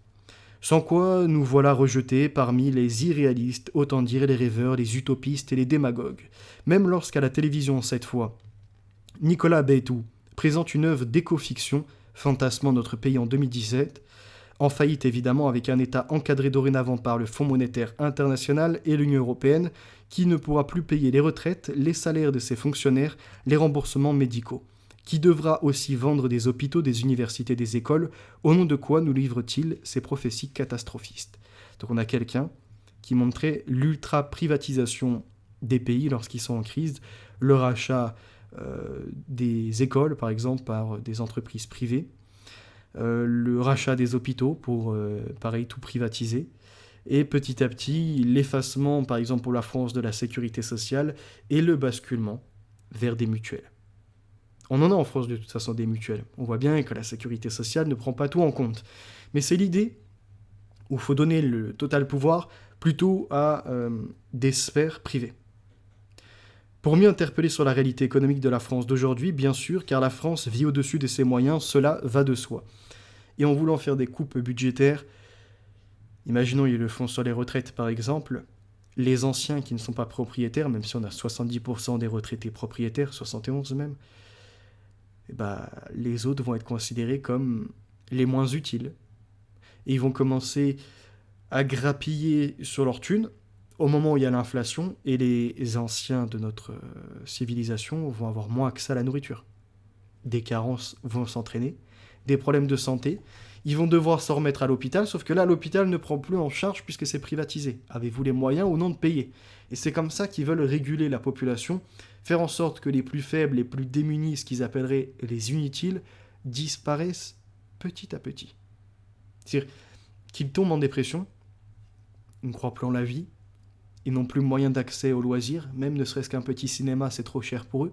Sans quoi, nous voilà rejetés parmi les irréalistes, autant dire les rêveurs, les utopistes et les démagogues. Même lorsqu'à la télévision, cette fois, Nicolas Beytou présente une œuvre d'éco-fiction, fantasmant notre pays en 2017, en faillite évidemment avec un État encadré dorénavant par le Fonds monétaire international et l'Union européenne, qui ne pourra plus payer les retraites, les salaires de ses fonctionnaires, les remboursements médicaux, qui devra aussi vendre des hôpitaux, des universités, des écoles, au nom de quoi nous livre-t-il ces prophéties catastrophistes. Donc on a quelqu'un qui montrait l'ultra-privatisation des pays lorsqu'ils sont en crise, le rachat des écoles, par exemple, par des entreprises privées, le rachat des hôpitaux pour, pareil, tout privatiser, et petit à petit, l'effacement, par exemple, pour la France, de la sécurité sociale, et le basculement vers des mutuelles. On en a en France de toute façon des mutuelles. On voit bien que la sécurité sociale ne prend pas tout en compte. Mais c'est l'idée où il faut donner le total pouvoir plutôt à des sphères privées. Pour mieux interpeller sur la réalité économique de la France d'aujourd'hui, bien sûr, car la France vit au-dessus de ses moyens, cela va de soi. Et en voulant faire des coupes budgétaires, imaginons ils le font sur les retraites par exemple, les anciens qui ne sont pas propriétaires, même si on a 70% des retraités propriétaires, 71 même, les autres vont être considérés comme les moins utiles. Et ils vont commencer à grappiller sur leur thune au moment où il y a l'inflation, et les anciens de notre civilisation vont avoir moins accès à la nourriture. Des carences vont s'entraîner, des problèmes de santé, ils vont devoir s'en remettre à l'hôpital, sauf que là, l'hôpital ne prend plus en charge puisque c'est privatisé. Avez-vous les moyens ou non de payer ? Et c'est comme ça qu'ils veulent réguler la population, faire en sorte que les plus faibles, les plus démunis, ce qu'ils appelleraient les inutiles, disparaissent petit à petit. C'est-à-dire qu'ils tombent en dépression, ils ne croient plus en la vie, ils n'ont plus moyen d'accès aux loisirs, même ne serait-ce qu'un petit cinéma, c'est trop cher pour eux.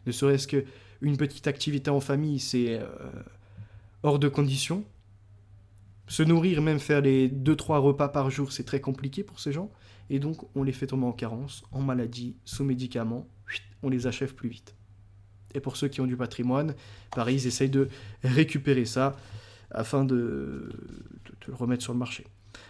Ne serait-ce qu'une petite activité en famille, c'est hors de condition. Se nourrir, même faire les 2-3 repas par jour, c'est très compliqué pour ces gens. Et donc, on les fait tomber en carence, en maladie, sous médicaments, on les achève plus vite. Et pour ceux qui ont du patrimoine, pareil, ils essayent de récupérer ça afin de le remettre sur le marché.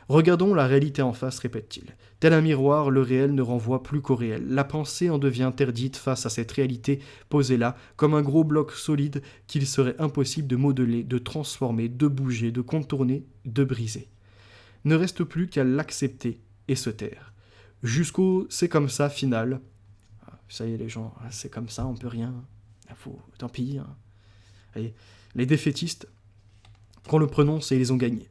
Regardons la réalité en face, répète-t-il. Tel un miroir, le réel ne renvoie plus qu'au réel. La pensée en devient interdite face à cette réalité posée là, comme un gros bloc solide qu'il serait impossible de modeler, de transformer, de bouger, de contourner, de briser. Ne reste plus qu'à l'accepter et se taire. Jusqu'au c'est comme ça final. Ça y est les gens, c'est comme ça, on peut rien. Tant pis. Allez, les défaitistes, qu'on le prononce et ils ont gagné.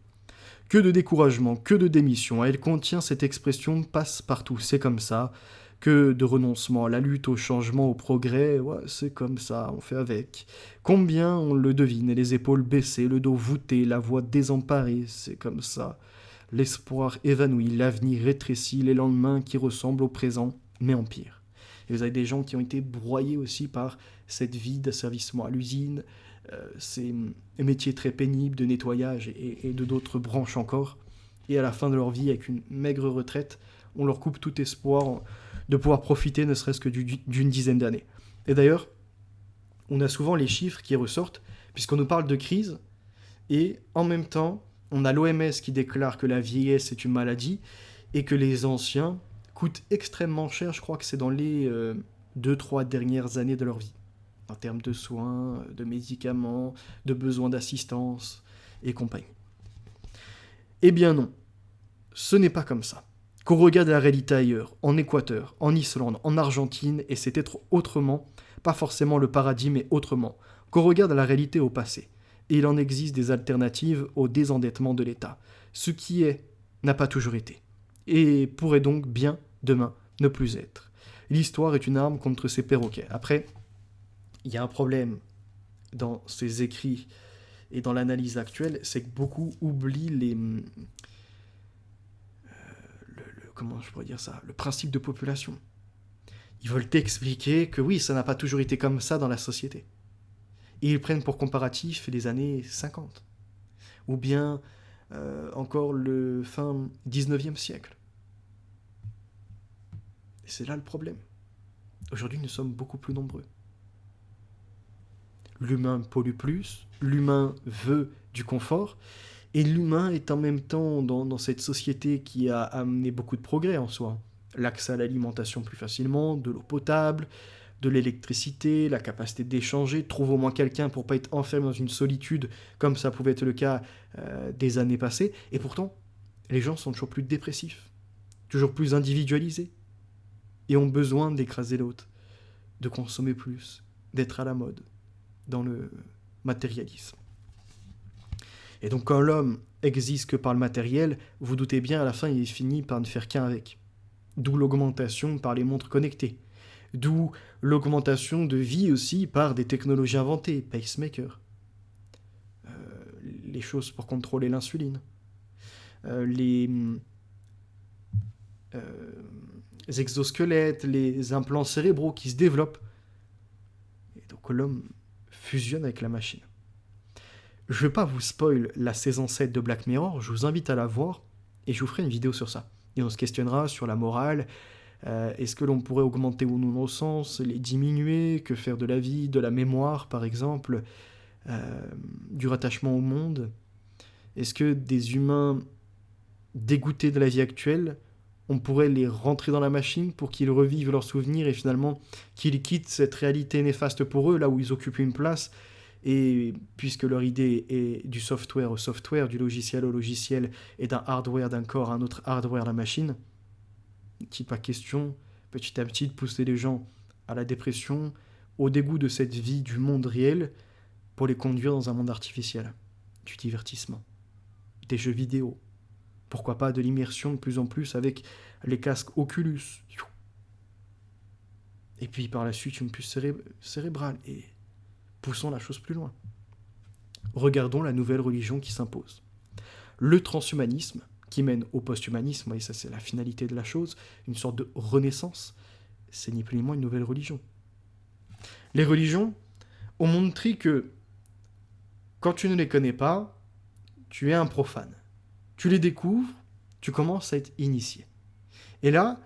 Que de découragement, que de démission. Elle contient cette expression passe partout, c'est comme ça. Que de renoncement à la lutte, au changement, au progrès, ouais, c'est comme ça, on fait avec. Combien on le devine, et les épaules baissées, le dos voûté, la voix désemparée, c'est comme ça. L'espoir évanoui, l'avenir rétréci, les lendemains qui ressemblent au présent, mais en pire. Et vous avez des gens qui ont été broyés aussi par cette vie d'asservissement à l'usine, ces métiers très pénibles de nettoyage et de d'autres branches encore. Et à la fin de leur vie, avec une maigre retraite, on leur coupe tout espoir de pouvoir profiter ne serait-ce que d'une dizaine d'années. Et d'ailleurs, on a souvent les chiffres qui ressortent, puisqu'on nous parle de crise, et en même temps, on a l'OMS qui déclare que la vieillesse est une maladie, et que les anciens coûtent extrêmement cher, je crois que c'est dans les 2-3 dernières années de leur vie, en termes de soins, de médicaments, de besoins d'assistance et compagnie. Eh bien non, ce n'est pas comme ça. Qu'on regarde la réalité ailleurs, en Équateur, en Islande, en Argentine, et c'est être autrement, pas forcément le paradis, mais autrement. Qu'on regarde la réalité au passé, et il en existe des alternatives au désendettement de l'État. Ce qui est n'a pas toujours été, et pourrait donc bien, demain, ne plus être. L'histoire est une arme contre ces perroquets. Après, il y a un problème dans ces écrits et dans l'analyse actuelle, c'est que beaucoup oublient comment je pourrais dire ça, le principe de population. Ils veulent t'expliquer que oui, ça n'a pas toujours été comme ça dans la société. Et ils prennent pour comparatif les années 50. Ou bien encore le fin 19e siècle. Et c'est là le problème. Aujourd'hui, nous sommes beaucoup plus nombreux. L'humain pollue plus, l'humain veut du confort, et l'humain est en même temps dans cette société qui a amené beaucoup de progrès en soi. L'accès à l'alimentation plus facilement, de l'eau potable, de l'électricité, la capacité d'échanger, trouve au moins quelqu'un pour pas être enfermé dans une solitude comme ça pouvait être le cas des années passées. Et pourtant, les gens sont toujours plus dépressifs, toujours plus individualisés, et ont besoin d'écraser l'autre, de consommer plus, d'être à la mode, dans le matérialisme. Et donc quand l'homme existe que par le matériel, vous doutez bien, à la fin, il finit par ne faire qu'un avec. D'où l'augmentation par les montres connectées. D'où l'augmentation de vie aussi par des technologies inventées, pacemakers, les choses pour contrôler l'insuline, les exosquelettes, les implants cérébraux qui se développent. Et donc l'homme fusionne avec la machine. Je ne vais pas vous spoil la saison 7 de Black Mirror, je vous invite à la voir et je vous ferai une vidéo sur ça. Et on se questionnera sur la morale, est-ce que l'on pourrait augmenter ou non nos sens, les diminuer, que faire de la vie, de la mémoire par exemple, du rattachement au monde. Est-ce que des humains dégoûtés de la vie actuelle, on pourrait les rentrer dans la machine pour qu'ils revivent leurs souvenirs et finalement qu'ils quittent cette réalité néfaste pour eux, là où ils occupent une place. Et puisque leur idée est du software au software, du logiciel au logiciel, et d'un hardware d'un corps à un autre hardware de la machine, n'est-il pas question, petit à petit, de pousser les gens à la dépression, au dégoût de cette vie du monde réel, pour les conduire dans un monde artificiel, du divertissement, des jeux vidéo, pourquoi pas de l'immersion de plus en plus avec les casques Oculus, et puis par la suite une puce cérébrale, et poussons la chose plus loin. Regardons la nouvelle religion qui s'impose. Le transhumanisme, qui mène au posthumanisme, et ça c'est la finalité de la chose, une sorte de renaissance, c'est ni plus ni moins une nouvelle religion. Les religions ont montré que quand tu ne les connais pas, tu es un profane. Tu les découvres, tu commences à être initié. Et là,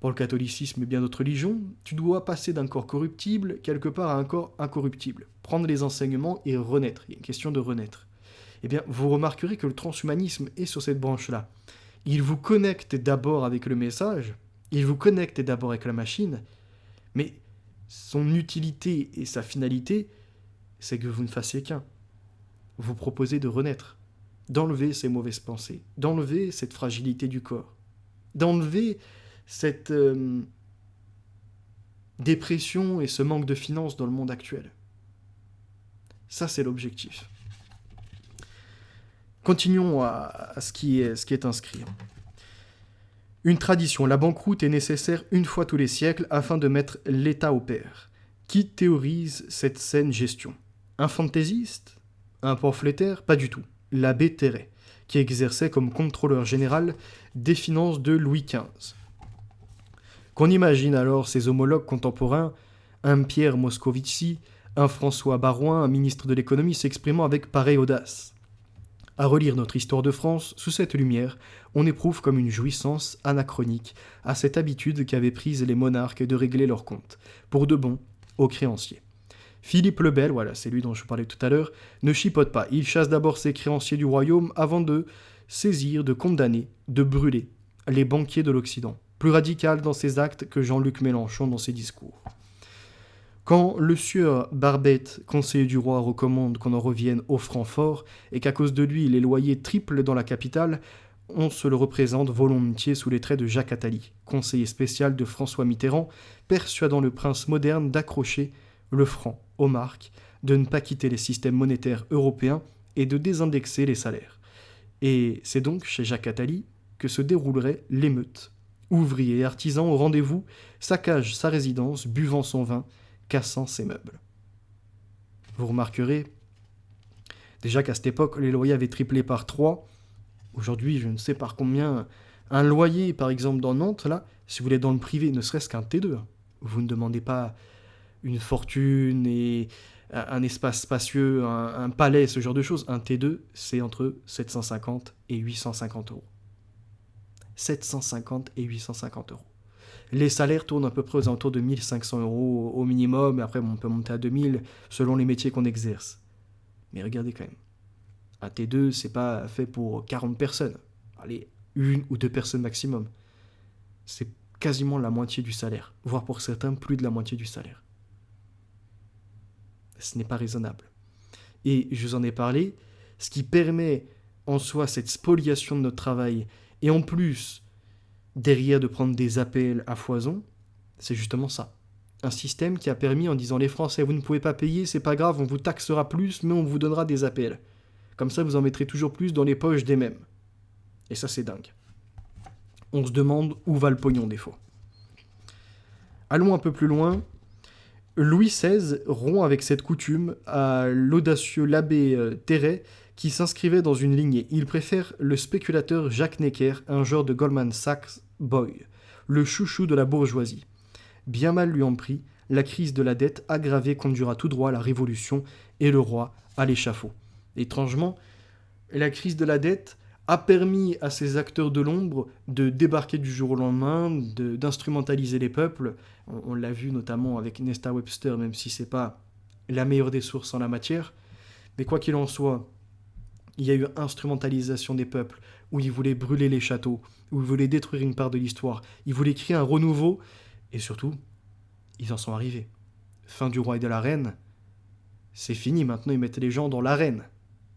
Pour le catholicisme et bien d'autres religions, tu dois passer d'un corps corruptible quelque part à un corps incorruptible, prendre les enseignements et renaître. Il y a une question de renaître. Eh bien, vous remarquerez que le transhumanisme est sur cette branche-là. Il vous connecte d'abord avec le message, il vous connecte d'abord avec la machine, mais son utilité et sa finalité, c'est que vous ne fassiez qu'un. Vous proposez de renaître, d'enlever ces mauvaises pensées, d'enlever cette fragilité du corps, d'enlever cette dépression et ce manque de finances dans le monde actuel. Ça, c'est l'objectif. Continuons à ce qui est inscrit. Une tradition, la banqueroute est nécessaire une fois tous les siècles afin de mettre l'État au pair. Qui théorise cette saine gestion? Un fantaisiste? Un pamphlétaire? Pas du tout. L'abbé Terray, qui exerçait comme contrôleur général des finances de Louis XV. Qu'on imagine alors ses homologues contemporains, un Pierre Moscovici, un François Baroin, un ministre de l'économie s'exprimant avec pareille audace. À relire notre histoire de France, sous cette lumière, on éprouve comme une jouissance anachronique à cette habitude qu'avaient prise les monarques de régler leurs comptes, pour de bon, aux créanciers. Philippe le Bel, voilà, c'est lui dont je vous parlais tout à l'heure, ne chipote pas, il chasse d'abord ses créanciers du royaume avant de saisir, de condamner, de brûler les banquiers de l'Occident, plus radical dans ses actes que Jean-Luc Mélenchon dans ses discours. Quand le sieur Barbette, conseiller du roi, recommande qu'on en revienne au franc fort et qu'à cause de lui les loyers triplent dans la capitale, on se le représente volontiers sous les traits de Jacques Attali, conseiller spécial de François Mitterrand, persuadant le prince moderne d'accrocher le franc aux marques, de ne pas quitter les systèmes monétaires européens et de désindexer les salaires. Et c'est donc chez Jacques Attali que se déroulerait l'émeute. Ouvriers et artisans au rendez-vous, saccagent sa résidence, buvant son vin, cassant ses meubles. Vous remarquerez déjà qu'à cette époque, les loyers avaient triplé par 3. Aujourd'hui, je ne sais par combien. Un loyer, par exemple, dans Nantes, là, si vous voulez dans le privé, ne serait-ce qu'un T2, vous ne demandez pas une fortune et un espace spacieux, un palais, ce genre de choses. Un T2, c'est entre 750 et 850 euros. 750 et 850 euros. Les salaires tournent à peu près aux alentours de 1500 euros au minimum, et après on peut monter à 2000 selon les métiers qu'on exerce. Mais regardez quand même, un T2, c'est pas fait pour 40 personnes. Allez, 1 ou 2 personnes maximum. C'est quasiment la moitié du salaire, voire pour certains plus de la moitié du salaire. Ce n'est pas raisonnable. Et je vous en ai parlé, ce qui permet en soi cette spoliation de notre travail, et en plus, derrière de prendre des APL à foison, c'est justement ça. Un système qui a permis en disant les Français, vous ne pouvez pas payer, c'est pas grave, on vous taxera plus, mais on vous donnera des APL. Comme ça, vous en mettrez toujours plus dans les poches des mêmes. Et ça, c'est dingue. On se demande où va le pognon des fois. Allons un peu plus loin. Louis XVI rompt avec cette coutume à l'audacieux l'abbé Terray qui s'inscrivait dans une lignée. Il préfère le spéculateur Jacques Necker, un genre de Goldman Sachs boy, le chouchou de la bourgeoisie. Bien mal lui en prit, la crise de la dette aggravée conduira tout droit à la Révolution et le roi à l'échafaud. Étrangement, la crise de la dette a permis à ces acteurs de l'ombre de débarquer du jour au lendemain, d'instrumentaliser les peuples. On l'a vu notamment avec Nesta Webster, même si c'est pas la meilleure des sources en la matière. Mais quoi qu'il en soit, il y a eu instrumentalisation des peuples, où ils voulaient brûler les châteaux, où ils voulaient détruire une part de l'histoire, ils voulaient créer un renouveau, et surtout, ils en sont arrivés. Fin du roi et de la reine, c'est fini, maintenant ils mettent les gens dans l'arène.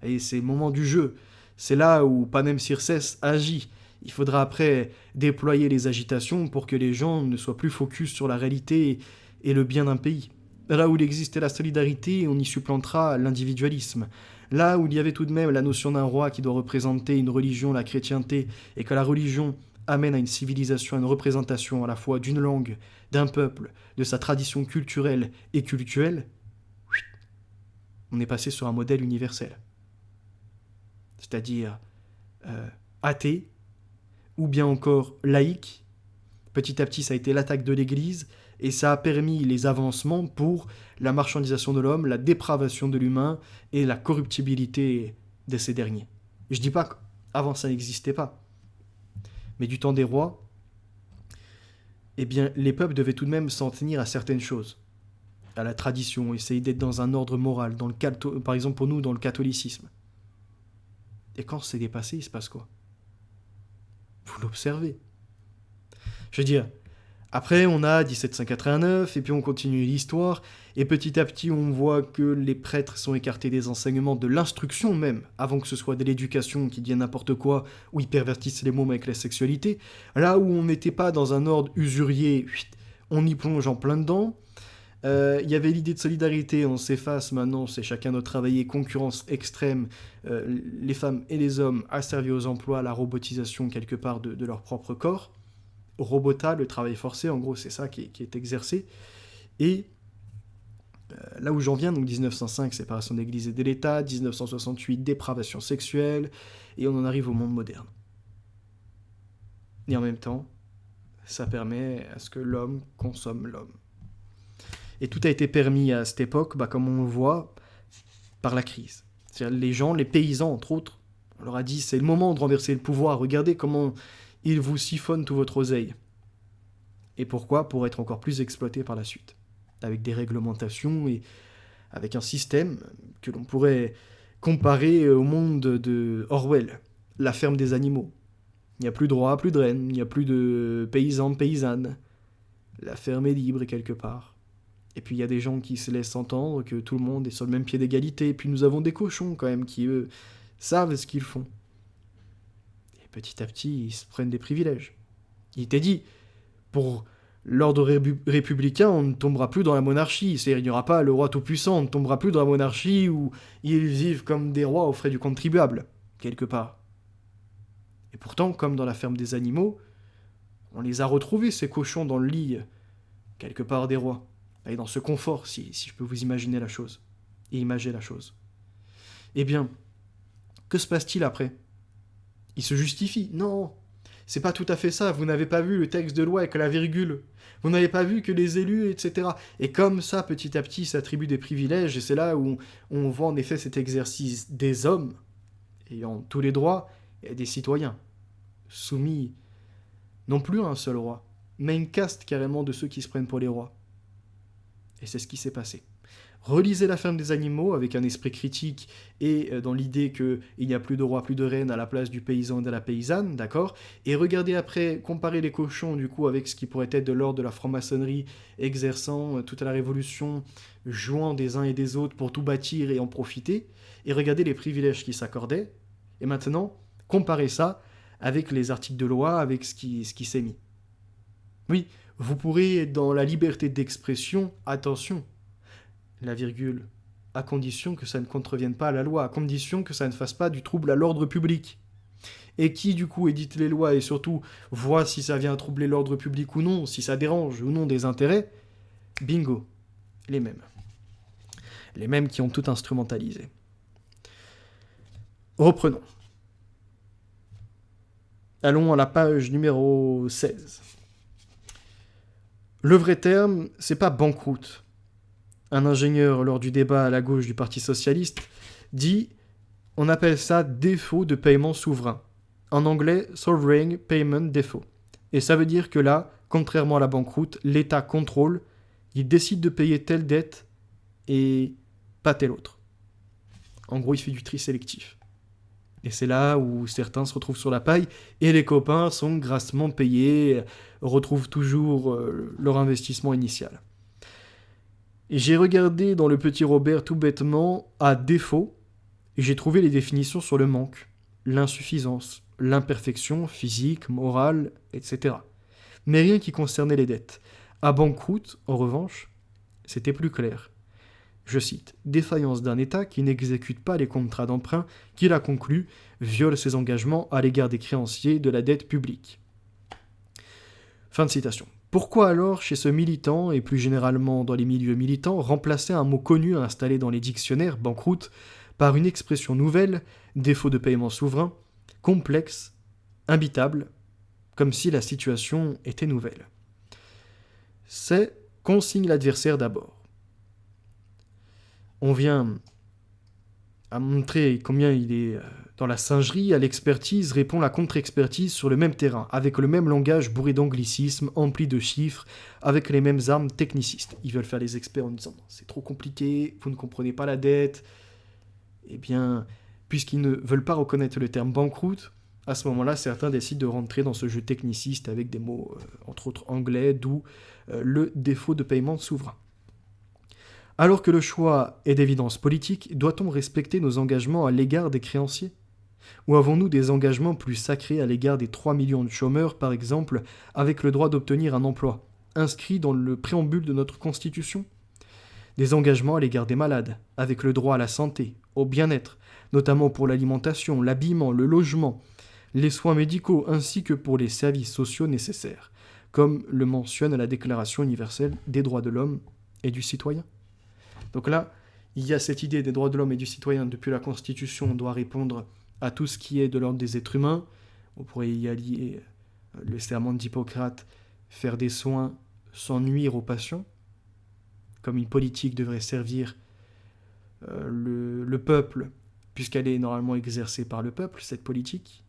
Et c'est le moment du jeu. C'est là où Panem Circès agit. Il faudra après déployer les agitations pour que les gens ne soient plus focus sur la réalité et le bien d'un pays. Là où il existait la solidarité, on y supplantera l'individualisme. Là où il y avait tout de même la notion d'un roi qui doit représenter une religion, la chrétienté, et que la religion amène à une civilisation, à une représentation à la fois d'une langue, d'un peuple, de sa tradition culturelle et cultuelle, on est passé sur un modèle universel. C'est-à-dire athée, ou bien encore laïque. Petit à petit, ça a été l'attaque de l'Église, et ça a permis les avancements pour la marchandisation de l'homme, la dépravation de l'humain et la corruptibilité de ces derniers. Je dis pas qu'avant ça n'existait pas, mais du temps des rois, eh bien, les peuples devaient tout de même s'en tenir à certaines choses, à la tradition, essayer d'être dans un ordre moral, par exemple pour nous, dans le catholicisme. Et quand c'est dépassé, il se passe quoi? Vous l'observez. Je veux dire, après, on a 1789, et puis on continue l'histoire, et petit à petit, on voit que les prêtres sont écartés des enseignements, de l'instruction même, avant que ce soit de l'éducation qui devienne n'importe quoi, où ils pervertissent les mômes avec la sexualité. Là où on n'était pas dans un ordre usurier, on y plonge en plein dedans. Il y avait l'idée de solidarité, on s'efface, maintenant c'est chacun doit travailler, concurrence extrême, les femmes et les hommes asservis aux emplois, la robotisation quelque part de leur propre corps. Robota, le travail forcé, en gros, c'est ça qui est exercé. Et là où j'en viens, donc 1905, séparation de l'Église et de l'État, 1968, dépravation sexuelle, et on en arrive au monde moderne. Et en même temps, ça permet à ce que l'homme consomme l'homme. Et tout a été permis à cette époque, comme on le voit, par la crise. C'est-à-dire les gens, les paysans entre autres, on leur a dit c'est le moment de renverser le pouvoir, regardez comment il vous siphonne tout votre oseille. Et pourquoi? Pour être encore plus exploité par la suite. Avec des réglementations et avec un système que l'on pourrait comparer au monde de Orwell, la ferme des animaux. Il n'y a plus de roi, plus de reine, il n'y a plus de paysans, de paysannes. La ferme est libre quelque part. Et puis il y a des gens qui se laissent entendre que tout le monde est sur le même pied d'égalité. Et puis nous avons des cochons quand même qui, eux, savent ce qu'ils font. Et petit à petit, ils se prennent des privilèges. Il était dit, pour l'ordre républicain, on ne tombera plus dans la monarchie. C'est-à-dire, il n'y aura pas le roi tout-puissant, on ne tombera plus dans la monarchie où ils vivent comme des rois aux frais du contribuable, quelque part. Et pourtant, comme dans la ferme des animaux, on les a retrouvés, ces cochons, dans le lit, quelque part des rois. Et dans ce confort, si je peux vous imaginer la chose. Et imager la chose. Eh bien, que se passe-t-il après? Il se justifie? Non, c'est pas tout à fait ça. Vous n'avez pas vu le texte de loi avec la virgule. Vous n'avez pas vu que les élus, etc. Et comme ça, petit à petit, s'attribuent des privilèges. Et c'est là où on voit en effet cet exercice des hommes, ayant tous les droits, et des citoyens, soumis non plus à un seul roi, mais à une caste carrément de ceux qui se prennent pour les rois. Et c'est ce qui s'est passé. Relisez La ferme des animaux avec un esprit critique et dans l'idée qu'il n'y a plus de roi, plus de reine à la place du paysan et de la paysanne, d'accord? Et regardez après, comparez les cochons du coup avec ce qui pourrait être de l'ordre de la franc-maçonnerie, exerçant toute la révolution, jouant des uns et des autres pour tout bâtir et en profiter, et regardez les privilèges qui s'accordaient, et maintenant, comparez ça avec les articles de loi, avec ce qui s'est mis. Oui, vous pourrez, dans la liberté d'expression, attention, la virgule, à condition que ça ne contrevienne pas à la loi, à condition que ça ne fasse pas du trouble à l'ordre public. Et qui, du coup, édite les lois et surtout voit si ça vient troubler l'ordre public ou non, si ça dérange ou non des intérêts, bingo, les mêmes. Les mêmes qui ont tout instrumentalisé. Reprenons. Allons à la page numéro 16. Le vrai terme, c'est pas banqueroute. Un ingénieur, lors du débat à la gauche du Parti socialiste, dit « On appelle ça défaut de paiement souverain ». En anglais, Sovereign Payment Default. Et ça veut dire que là, contrairement à la banqueroute, l'État contrôle, il décide de payer telle dette et pas telle autre. En gros, il fait du tri sélectif. Et c'est là où certains se retrouvent sur la paille, et les copains sont grassement payés, retrouvent toujours leur investissement initial. Et j'ai regardé dans le petit Robert tout bêtement à défaut, et j'ai trouvé les définitions sur le manque, l'insuffisance, l'imperfection physique, morale, etc. Mais rien qui concernait les dettes. À banqueroute, en revanche, c'était plus clair. Je cite, « Défaillance d'un État qui n'exécute pas les contrats d'emprunt qu'il a conclus, viole ses engagements à l'égard des créanciers de la dette publique. » Fin de citation. Pourquoi alors, chez ce militant, et plus généralement dans les milieux militants, remplacer un mot connu installé dans les dictionnaires, banqueroute, par une expression nouvelle, défaut de paiement souverain, complexe, imbitable, comme si la situation était nouvelle? C'est consigne l'adversaire d'abord. On vient à montrer combien il est dans la singerie, à l'expertise répond la contre-expertise sur le même terrain, avec le même langage bourré d'anglicismes, empli de chiffres, avec les mêmes armes technicistes. Ils veulent faire les experts en disant « c'est trop compliqué, vous ne comprenez pas la dette ». Eh bien, puisqu'ils ne veulent pas reconnaître le terme banqueroute, à ce moment-là, certains décident de rentrer dans ce jeu techniciste avec des mots, entre autres anglais, d'où le défaut de paiement souverain. Alors que le choix est d'évidence politique, doit-on respecter nos engagements à l'égard des créanciers ? Ou avons-nous des engagements plus sacrés à l'égard des 3 millions de chômeurs, par exemple, avec le droit d'obtenir un emploi, inscrit dans le préambule de notre Constitution ? Des engagements à l'égard des malades, avec le droit à la santé, au bien-être, notamment pour l'alimentation, l'habillement, le logement, les soins médicaux, ainsi que pour les services sociaux nécessaires, comme le mentionne la Déclaration universelle des droits de l'homme et du citoyen. Donc là, il y a cette idée des droits de l'homme et du citoyen. Depuis la Constitution, on doit répondre à tout ce qui est de l'ordre des êtres humains. On pourrait y allier le serment d'Hippocrate, faire des soins sans nuire aux patients, comme une politique devrait servir le peuple, puisqu'elle est normalement exercée par le peuple, cette politique.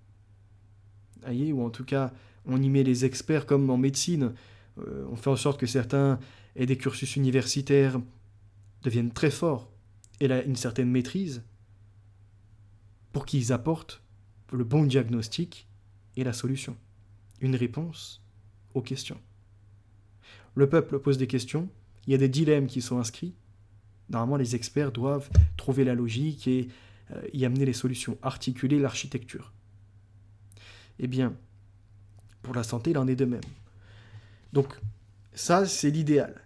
Voyez, ou en tout cas, on y met les experts comme en médecine. On fait en sorte que certains aient des cursus universitaires, deviennent très forts et une certaine maîtrise pour qu'ils apportent le bon diagnostic et la solution. Une réponse aux questions. Le peuple pose des questions, il y a des dilemmes qui sont inscrits. Normalement, les experts doivent trouver la logique et y amener les solutions, articuler l'architecture. Eh bien, pour la santé, il en est de même. Donc, ça, c'est l'idéal.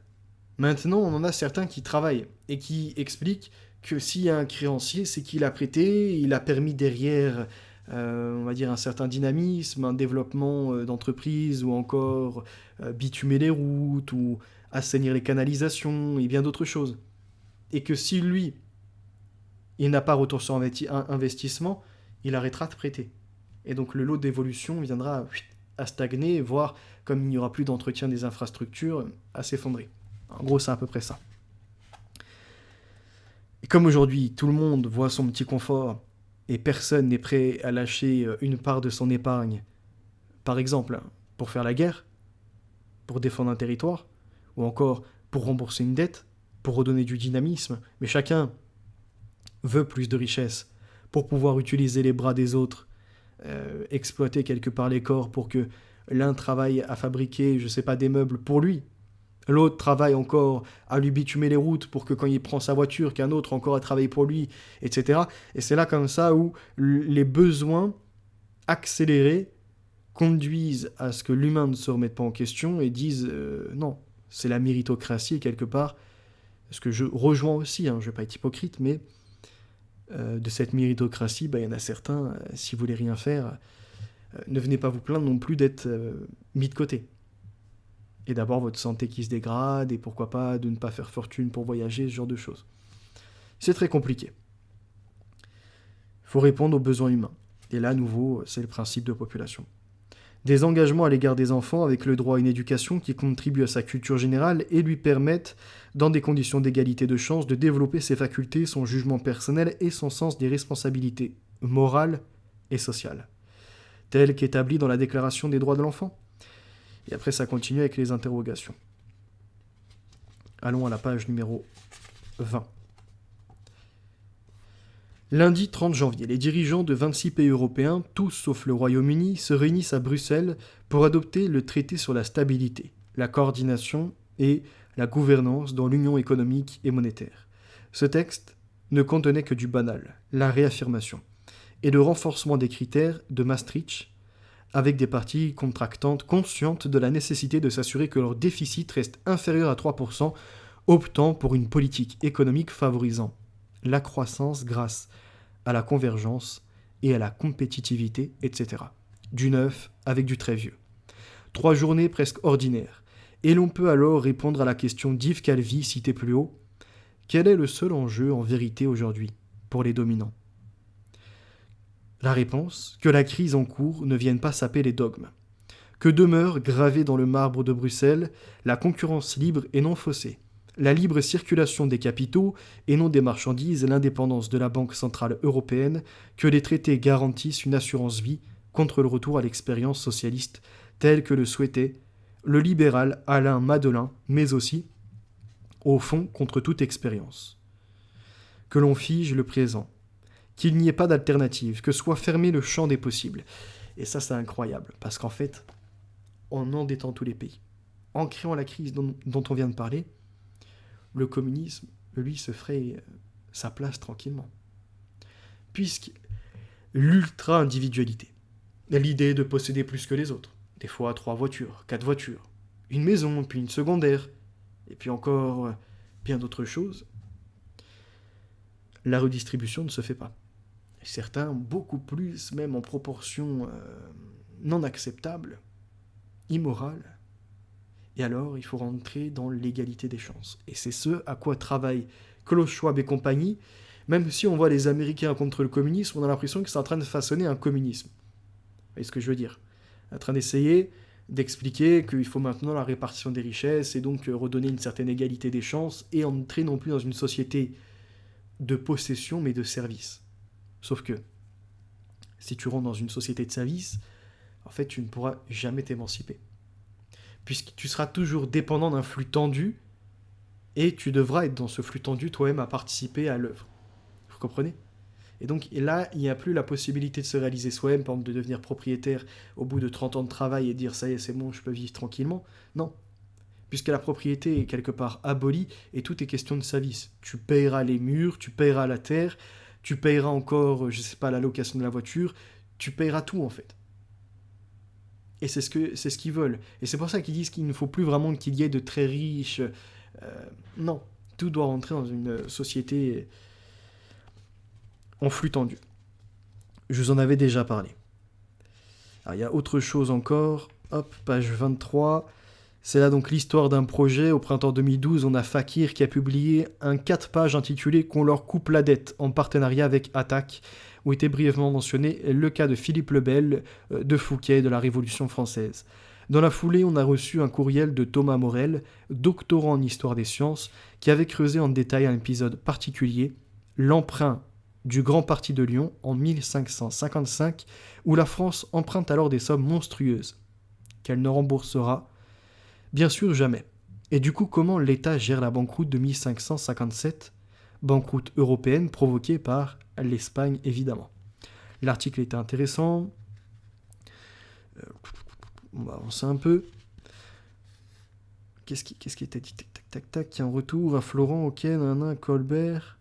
Maintenant, on en a certains qui travaillent et qui expliquent que s'il y a un créancier, c'est qu'il a prêté, il a permis derrière, on va dire, un certain dynamisme, un développement d'entreprise, ou encore bitumer les routes, ou assainir les canalisations, et bien d'autres choses. Et que si lui, il n'a pas retour sur investissement, il arrêtera de prêter. Et donc le lot d'évolution viendra à stagner, voire, comme il n'y aura plus d'entretien des infrastructures, à s'effondrer. En gros, c'est à peu près ça. Et comme aujourd'hui, tout le monde voit son petit confort et personne n'est prêt à lâcher une part de son épargne, par exemple, pour faire la guerre, pour défendre un territoire, ou encore pour rembourser une dette, pour redonner du dynamisme, mais chacun veut plus de richesse pour pouvoir utiliser les bras des autres, exploiter quelque part les corps pour que l'un travaille à fabriquer, je sais pas, des meubles pour lui. L'autre travaille encore à lui bitumer les routes pour que quand il prend sa voiture, qu'un autre encore à travailler pour lui, etc. Et c'est là comme ça où les besoins accélérés conduisent à ce que l'humain ne se remette pas en question et disent non, c'est la méritocratie quelque part. Ce que je rejoins aussi, je ne vais pas être hypocrite, mais de cette méritocratie, il y en a certains, si vous voulez rien faire, ne venez pas vous plaindre non plus d'être mis de côté. Et d'abord votre santé qui se dégrade, et pourquoi pas de ne pas faire fortune pour voyager, ce genre de choses. C'est très compliqué. Il faut répondre aux besoins humains. Et là, à nouveau, c'est le principe de population. Des engagements à l'égard des enfants avec le droit à une éducation qui contribue à sa culture générale et lui permettent, dans des conditions d'égalité de chance, de développer ses facultés, son jugement personnel et son sens des responsabilités morales et sociales, tel qu'établi dans la Déclaration des droits de l'enfant. Et après, ça continue avec les interrogations. Allons à la page numéro 20. Lundi 30 janvier, les dirigeants de 26 pays européens, tous sauf le Royaume-Uni, se réunissent à Bruxelles pour adopter le traité sur la stabilité, la coordination et la gouvernance dans l'Union économique et monétaire. Ce texte ne contenait que du banal, la réaffirmation, et le renforcement des critères de Maastricht, avec des parties contractantes conscientes de la nécessité de s'assurer que leur déficit reste inférieur à 3%, optant pour une politique économique favorisant la croissance grâce à la convergence et à la compétitivité, etc. Du neuf avec du très vieux. 3 journées presque ordinaires. Et l'on peut alors répondre à la question d'Yves Calvi citée plus haut. Quel est le seul enjeu en vérité aujourd'hui pour les dominants ? La réponse, que la crise en cours ne vienne pas saper les dogmes. Que demeure gravée dans le marbre de Bruxelles la concurrence libre et non faussée, la libre circulation des capitaux et non des marchandises et l'indépendance de la Banque centrale européenne que les traités garantissent une assurance vie contre le retour à l'expérience socialiste telle que le souhaitait le libéral Alain Madelin, mais aussi, au fond, contre toute expérience. Que l'on fige le présent, qu'il n'y ait pas d'alternative, que soit fermé le champ des possibles. Et ça, c'est incroyable, parce qu'en fait, en endettant tous les pays, en créant la crise dont on vient de parler, le communisme, lui, se ferait sa place tranquillement. Puisque l'ultra-individualité, l'idée de posséder plus que les autres, des fois 3 voitures, 4 voitures, une maison, puis une secondaire, et puis encore bien d'autres choses, la redistribution ne se fait pas. Et certains, beaucoup plus, même en proportion non acceptable, immorale. Et alors, il faut rentrer dans l'égalité des chances. Et c'est ce à quoi travaillent Klaus Schwab et compagnie. Même si on voit les Américains contre le communisme, on a l'impression que c'est en train de façonner un communisme. Vous voyez ce que je veux dire ? En train d'essayer d'expliquer qu'il faut maintenant la répartition des richesses et donc redonner une certaine égalité des chances et entrer non plus dans une société de possession mais de service. Sauf que, si tu rentres dans une société de service, en fait, tu ne pourras jamais t'émanciper. Puisque tu seras toujours dépendant d'un flux tendu, et tu devras être dans ce flux tendu toi-même à participer à l'œuvre. Vous comprenez ? Et donc là, il n'y a plus la possibilité de se réaliser soi-même, par exemple de devenir propriétaire au bout de 30 ans de travail et dire « ça y est, c'est bon, je peux vivre tranquillement ». Non. Puisque la propriété est quelque part abolie, et tout est question de service. Tu payeras les murs, tu payeras la terre, tu payeras encore, je sais pas, la location de la voiture, tu payeras tout en fait. Et c'est ce qu'ils veulent. Et c'est pour ça qu'ils disent qu'il ne faut plus vraiment qu'il y ait de très riches. Non, tout doit rentrer dans une société en flux tendu. Je vous en avais déjà parlé. Alors, il y a autre chose encore. Hop, page 23. C'est là donc l'histoire d'un projet. Au printemps 2012, on a Fakir qui a publié un 4 pages intitulé « Qu'on leur coupe la dette » en partenariat avec Attac, où était brièvement mentionné le cas de Philippe le Bel, de Fouquet, de la Révolution française. Dans la foulée, on a reçu un courriel de Thomas Morel, doctorant en histoire des sciences, qui avait creusé en détail un épisode particulier, l'emprunt du Grand Parti de Lyon en 1555, où la France emprunte alors des sommes monstrueuses, qu'elle ne remboursera bien sûr jamais. Et du coup, comment l'État gère la banqueroute de 1557, banqueroute européenne provoquée par l'Espagne évidemment. L'article était intéressant. On va avancer un peu. Qu'est-ce qui était dit ? Tac, tac, tac. Il y a un retour à Florent, ok, nanana, Colbert.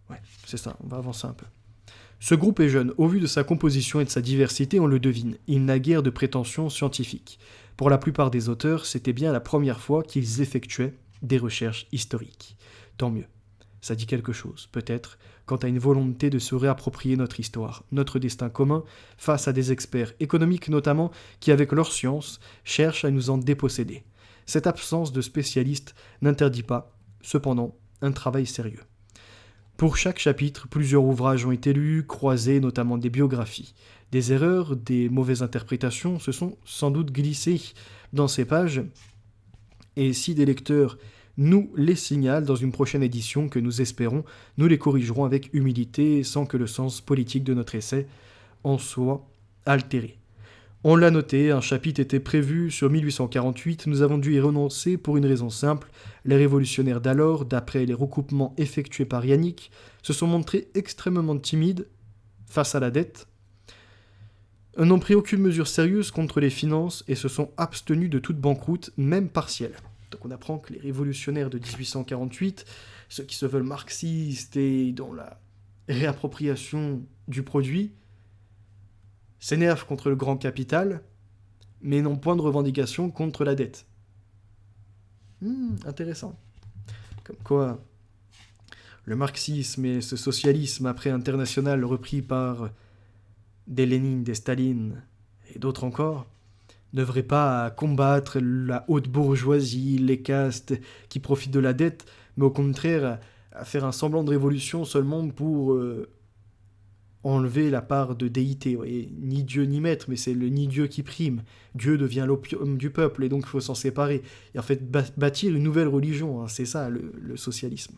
Ouais, c'est ça, on va avancer un peu. Ce groupe est jeune. Au vu de sa composition et de sa diversité, on le devine. Il n'a guère de prétentions scientifiques. Pour la plupart des auteurs, c'était bien la première fois qu'ils effectuaient des recherches historiques. Tant mieux. Ça dit quelque chose, peut-être, quant à une volonté de se réapproprier notre histoire, notre destin commun, face à des experts économiques notamment, qui avec leur science, cherchent à nous en déposséder. Cette absence de spécialistes n'interdit pas, cependant, un travail sérieux. Pour chaque chapitre, plusieurs ouvrages ont été lus, croisés, notamment des biographies. Des erreurs, des mauvaises interprétations se sont sans doute glissées dans ces pages, et si des lecteurs nous les signalent dans une prochaine édition que nous espérons, nous les corrigerons avec humilité sans que le sens politique de notre essai en soit altéré. On l'a noté, un chapitre était prévu sur 1848, nous avons dû y renoncer pour une raison simple. Les révolutionnaires d'alors, d'après les recoupements effectués par Yannick, se sont montrés extrêmement timides face à la dette, n'ont pris aucune mesure sérieuse contre les finances et se sont abstenus de toute banqueroute, même partielle. Donc on apprend que les révolutionnaires de 1848, ceux qui se veulent marxistes et dans la réappropriation du produit, s'énervent contre le grand capital, mais n'ont point de revendication contre la dette. Intéressant. Comme quoi, le marxisme et ce socialisme après international repris par des Lénine, des Staline et d'autres encore, ne devraient pas combattre la haute bourgeoisie, les castes qui profitent de la dette, mais au contraire à faire un semblant de révolution seulement pour enlever la part de déité. Vous voyez, ni Dieu ni maître, mais c'est le ni Dieu qui prime. Dieu devient l'opium du peuple, et donc il faut s'en séparer. Et en fait, bâtir une nouvelle religion, hein, c'est ça le socialisme.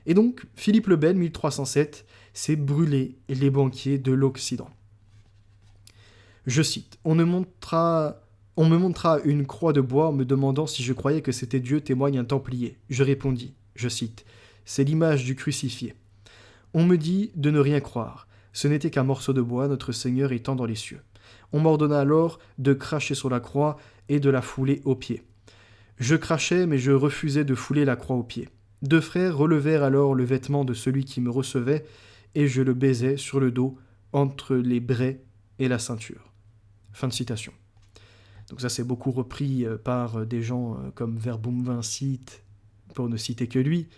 Et donc, Philippe le Bel, 1307, c'est brûler les banquiers de l'Occident. Je cite, on me montra une croix de bois en me demandant si je croyais que c'était Dieu, témoigne un templier. Je répondis, je cite, c'est l'image du crucifié. On me dit de ne rien croire. Ce n'était qu'un morceau de bois, notre Seigneur étant dans les cieux. On m'ordonna alors de cracher sur la croix et de la fouler aux pieds. Je crachais, mais je refusais de fouler la croix aux pieds. Deux frères relevèrent alors le vêtement de celui qui me recevait, et je le baisais sur le dos, entre les braies et la ceinture. Fin de citation. Donc ça, c'est beaucoup repris par des gens comme Verboom Vincit, pour ne citer que lui,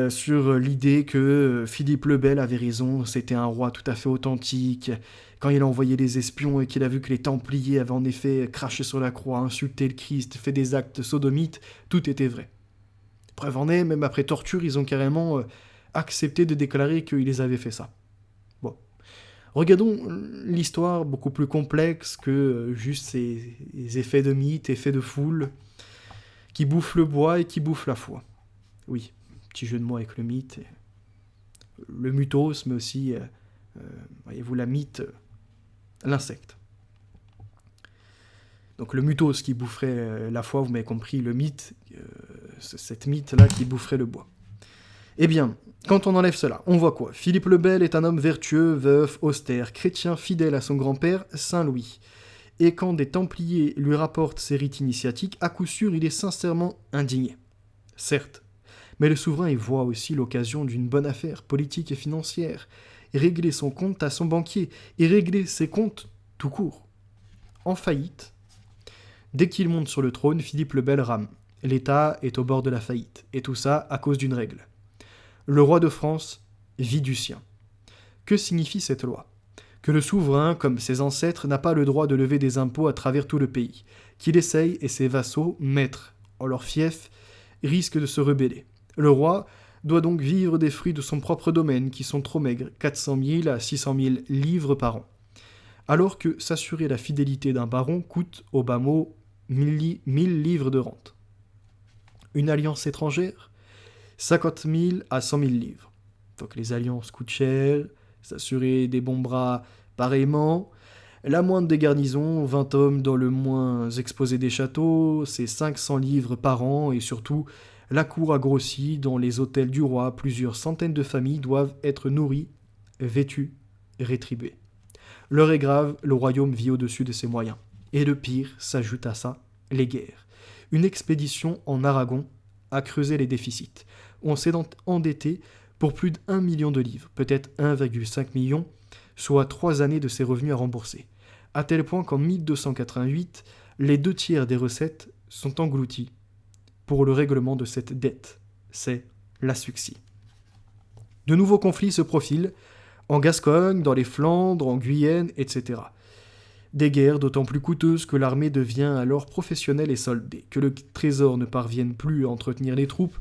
sur l'idée que Philippe le Bel avait raison, c'était un roi tout à fait authentique. Quand il a envoyé les espions et qu'il a vu que les Templiers avaient en effet craché sur la croix, insulté le Christ, fait des actes sodomites, tout était vrai. Preuve en est, même après torture, ils ont carrément accepté de déclarer qu'ils avaient fait ça. Bon. Regardons l'histoire beaucoup plus complexe que juste ces effets de mythe, effets de foule, qui bouffent le bois et qui bouffent la foi. Oui, petit jeu de mots avec le mythe, le mythos, mais aussi, voyez-vous, la mythe, l'insecte. Donc le mythos qui boufferait la foi, vous m'avez compris, le mythe, cette mythe-là qui boufferait le bois. Eh bien, quand on enlève cela, on voit quoi? Philippe le Bel est un homme vertueux, veuf, austère, chrétien, fidèle à son grand-père, Saint Louis. Et quand des Templiers lui rapportent ses rites initiatiques, à coup sûr, il est sincèrement indigné. Certes, mais le souverain y voit aussi l'occasion d'une bonne affaire politique et financière, régler son compte à son banquier, et régler ses comptes tout court. En faillite, dès qu'il monte sur le trône, Philippe le Bel rame. L'État est au bord de la faillite, et tout ça à cause d'une règle. Le roi de France vit du sien. Que signifie cette loi? Que le souverain, comme ses ancêtres, n'a pas le droit de lever des impôts à travers tout le pays, qu'il essaye et ses vassaux, maîtres en leur fief, risquent de se rebeller. Le roi doit donc vivre des fruits de son propre domaine, qui sont trop maigres, 400 000 à 600 000 livres par an. Alors que s'assurer la fidélité d'un baron coûte, au bas mot, 1000 livres de rente. Une alliance étrangère, 50 000 à 100 000 livres. Donc les alliances coûtent cher, s'assurer des bons bras pareillement. La moindre des garnisons, 20 hommes dans le moins exposé des châteaux, c'est 500 livres par an, et surtout, la cour a grossi, dans les hôtels du roi, plusieurs centaines de familles doivent être nourries, vêtues, rétribuées. L'heure est grave, le royaume vit au-dessus de ses moyens. Et le pire s'ajoute à ça, les guerres. Une expédition en Aragon a creusé les déficits. On s'est endetté pour plus d'1 million de livres, peut-être 1,5 million, soit 3 années de ses revenus à rembourser. À tel point qu'en 1288, les 2/3 des recettes sont engloutis pour le règlement de cette dette. C'est l'asphyxie. De nouveaux conflits se profilent, en Gascogne, dans les Flandres, en Guyenne, etc. Des guerres d'autant plus coûteuses que l'armée devient alors professionnelle et soldée, que le trésor ne parvienne plus à entretenir les troupes,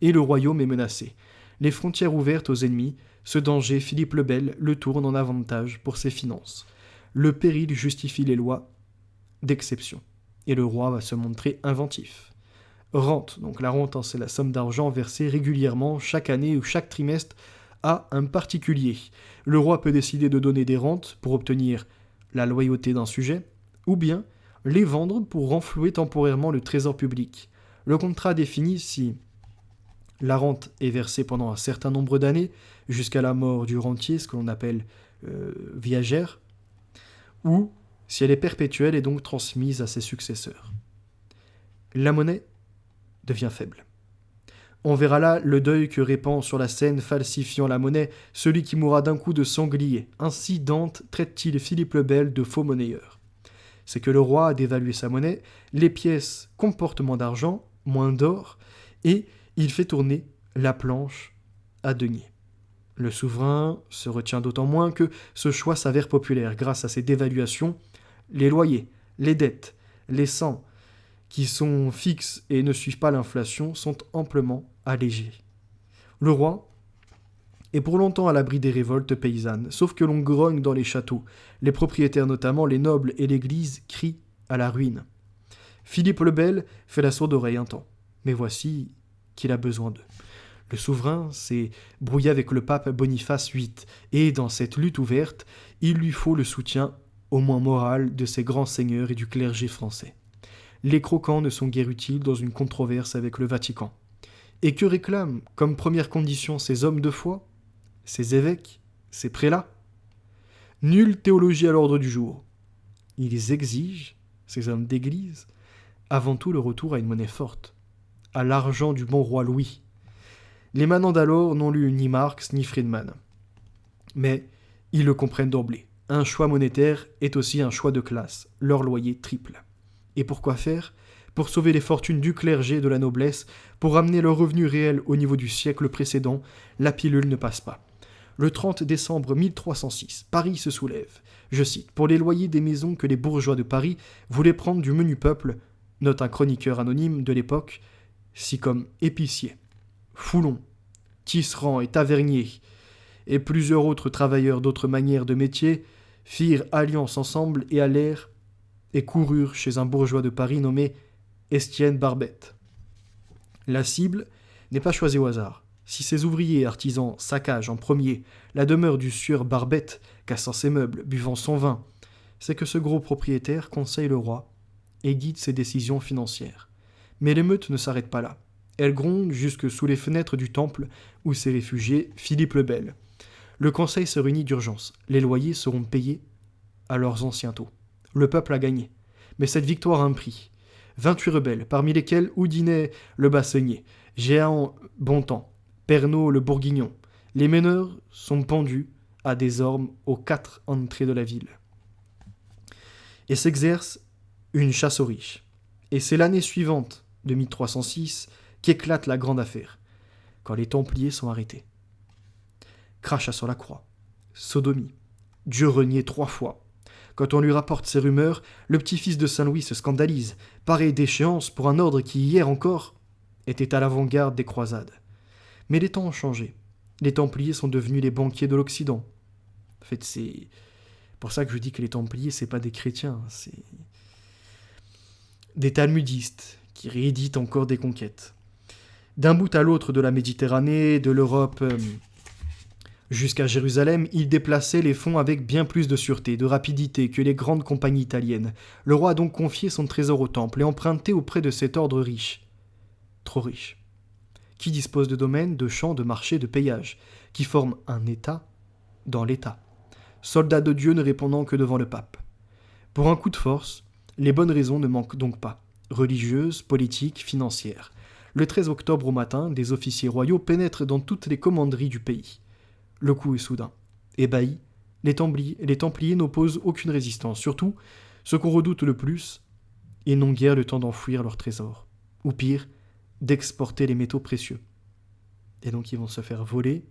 et le royaume est menacé. Les frontières ouvertes aux ennemis, ce danger, Philippe le Bel le tourne en avantage pour ses finances. Le péril justifie les lois d'exception, et le roi va se montrer inventif. Rente, donc la rente, c'est la somme d'argent versée régulièrement chaque année ou chaque trimestre à un particulier. Le roi peut décider de donner des rentes pour obtenir la loyauté d'un sujet, ou bien les vendre pour renflouer temporairement le trésor public. Le contrat définit si la rente est versée pendant un certain nombre d'années, jusqu'à la mort du rentier, ce que l'on appelle viagère, ou si elle est perpétuelle et donc transmise à ses successeurs. La monnaie devient faible. On verra là le deuil que répand sur la scène falsifiant la monnaie celui qui mourra d'un coup de sanglier. Ainsi Dante traite-t-il Philippe le Bel de faux monnayeur. C'est que le roi a dévalué sa monnaie, les pièces comportent moins d'argent, moins d'or, et il fait tourner la planche à deniers. Le souverain se retient d'autant moins que ce choix s'avère populaire grâce à ces dévaluations. Les loyers, les dettes, les cens, qui sont fixes et ne suivent pas l'inflation, sont amplement allégés. Le roi et pour longtemps à l'abri des révoltes paysannes, sauf que l'on grogne dans les châteaux. Les propriétaires notamment, les nobles et l'Église crient à la ruine. Philippe le Bel fait la sourde oreille un temps, mais voici qu'il a besoin d'eux. Le souverain s'est brouillé avec le pape Boniface VIII, et dans cette lutte ouverte, il lui faut le soutien, au moins moral, de ses grands seigneurs et du clergé français. Les croquants ne sont guère utiles dans une controverse avec le Vatican. Et que réclament comme première condition ces hommes de foi, ces évêques, ces prélats? Nulle théologie à l'ordre du jour. Ils exigent, ces hommes d'église, avant tout le retour à une monnaie forte, à l'argent du bon roi Louis. Les manants d'alors n'ont lu ni Marx ni Friedman. Mais ils le comprennent d'emblée. Un choix monétaire est aussi un choix de classe, leur loyer triple. Et pourquoi faire? Pour sauver les fortunes du clergé et de la noblesse, pour ramener leurs revenus réels au niveau du siècle précédent, la pilule ne passe pas. Le 30 décembre 1306, Paris se soulève. Je cite, « Pour les loyers des maisons que les bourgeois de Paris voulaient prendre du menu peuple », note un chroniqueur anonyme de l'époque, si comme épicier, foulon, tisserand et tavernier, et plusieurs autres travailleurs d'autres manières de métier, firent alliance ensemble et allèrent et coururent chez un bourgeois de Paris nommé Estienne Barbette. La cible n'est pas choisie au hasard. Si ces ouvriers et artisans saccagent en premier la demeure du sieur Barbette, cassant ses meubles, buvant son vin, c'est que ce gros propriétaire conseille le roi et guide ses décisions financières. Mais l'émeute ne s'arrête pas là. Elle gronde jusque sous les fenêtres du temple où s'est réfugié Philippe le Bel. Le conseil se réunit d'urgence. Les loyers seront payés à leurs anciens taux. Le peuple a gagné. Mais cette victoire a un prix. 28 rebelles, parmi lesquels Houdinet le Bassenier, Géant Bontemps, Pernod le Bourguignon. Les meneurs sont pendus à des ormes aux 4 entrées de la ville. Et s'exerce une chasse aux riches. Et c'est l'année suivante, de 1306, qu'éclate la grande affaire, quand les Templiers sont arrêtés. Crachat sur la croix, sodomie, Dieu renié 3 fois. Quand on lui rapporte ces rumeurs, le petit-fils de Saint-Louis se scandalise, pareille d'échéance pour un ordre qui, hier encore, était à l'avant-garde des croisades. Mais les temps ont changé. Les Templiers sont devenus les banquiers de l'Occident. En fait, c'est pour ça que je dis que les Templiers, c'est pas des chrétiens, c'est des talmudistes qui rééditent encore des conquêtes. D'un bout à l'autre de la Méditerranée, de l'Europe jusqu'à Jérusalem, ils déplaçaient les fonds avec bien plus de sûreté, de rapidité que les grandes compagnies italiennes. Le roi a donc confié son trésor au temple et emprunté auprès de cet ordre riche. Trop riche. Qui dispose de domaines, de champs, de marchés, de péages, qui forment un État dans l'État. Soldats de Dieu ne répondant que devant le pape. Pour un coup de force, les bonnes raisons ne manquent donc pas. Religieuses, politiques, financières. Le 13 octobre au matin, des officiers royaux pénètrent dans toutes les commanderies du pays. Le coup est soudain. Ébahis, les Templiers n'opposent aucune résistance. Surtout, ce qu'on redoute le plus, ils n'ont guère le temps d'enfouir leur trésor. Ou pire, d'exporter les métaux précieux. Et donc ils vont se faire voler.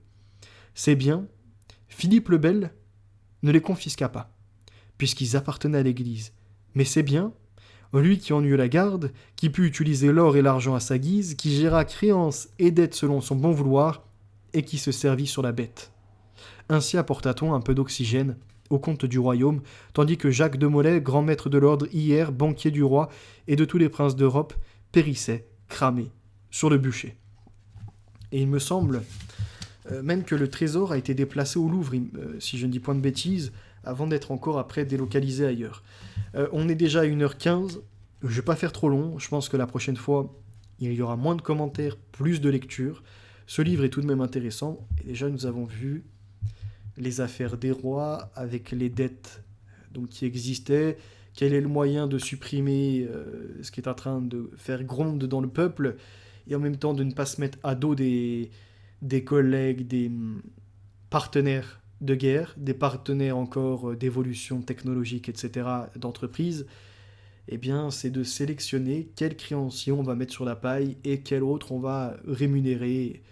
Ces biens, Philippe le Bel ne les confisqua pas, puisqu'ils appartenaient à l'Église. Mais ces biens, lui qui en eut la garde, qui put utiliser l'or et l'argent à sa guise, qui géra créances et dettes selon son bon vouloir, et qui se servit sur la bête. Ainsi apporta-t-on un peu d'oxygène au comte du royaume, tandis que Jacques de Molay, grand maître de l'ordre hier, banquier du roi et de tous les princes d'Europe, périssait, cramé, sur le bûcher. Et il me semble même que le trésor a été déplacé au Louvre, si je ne dis point de bêtises, avant d'être encore après délocalisé ailleurs. On est déjà à 1h15, je ne vais pas faire trop long, je pense que la prochaine fois, il y aura moins de commentaires, plus de lectures. Ce livre est tout de même intéressant, et déjà nous avons vu les affaires des rois avec les dettes donc, qui existaient, quel est le moyen de supprimer ce qui est en train de faire gronde dans le peuple, et en même temps de ne pas se mettre à dos des collègues, des partenaires de guerre, des partenaires encore d'évolution technologique, etc., d'entreprise. Eh bien, c'est de sélectionner quel créancier on va mettre sur la paille et quel autre on va rémunérer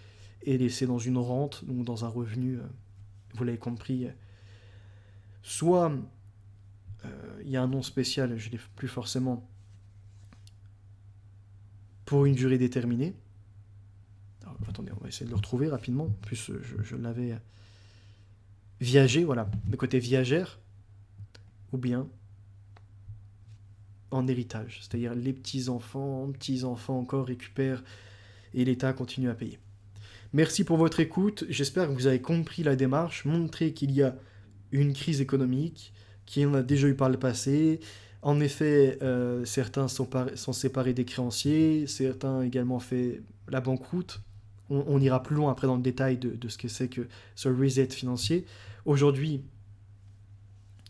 et laisser dans une rente, donc dans un revenu, vous l'avez compris. Soit il y a un nom spécial, je ne l'ai plus forcément, pour une durée déterminée. Alors, Attendez, on va essayer de le retrouver rapidement. En plus, je l'avais viager, voilà, le côté viagère, ou bien en héritage, c'est-à-dire les petits-enfants encore récupèrent et l'État continue à payer. Merci pour votre écoute, j'espère que vous avez compris la démarche, montrer qu'il y a une crise économique, qu'il y en a déjà eu par le passé. En effet, certains sont séparés des créanciers, certains ont également fait la banqueroute. On ira plus loin après dans le détail de ce que c'est que ce reset financier. Aujourd'hui,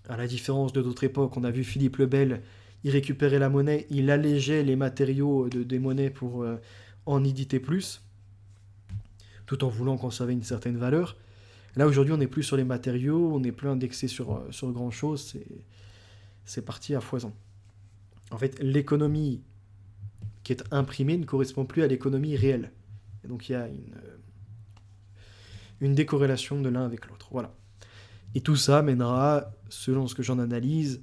à la différence de d'autres époques, on a vu Philippe le Bel, il récupérait la monnaie, il allégeait les matériaux des monnaies pour en éditer plus, tout en voulant conserver une certaine valeur. Là, aujourd'hui, on n'est plus sur les matériaux, on n'est plus indexé sur grand-chose, c'est parti à foison. En fait, l'économie qui est imprimée ne correspond plus à l'économie réelle. Et donc, il y a une décorrélation de l'un avec l'autre. Voilà. Et tout ça mènera, selon ce que j'en analyse,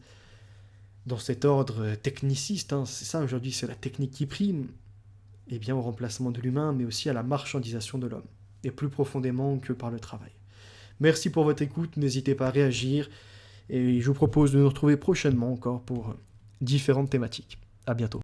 dans cet ordre techniciste, c'est ça aujourd'hui, c'est la technique qui prime, et bien au remplacement de l'humain, mais aussi à la marchandisation de l'homme, et plus profondément que par le travail. Merci pour votre écoute, n'hésitez pas à réagir, et je vous propose de nous retrouver prochainement encore pour différentes thématiques. À bientôt.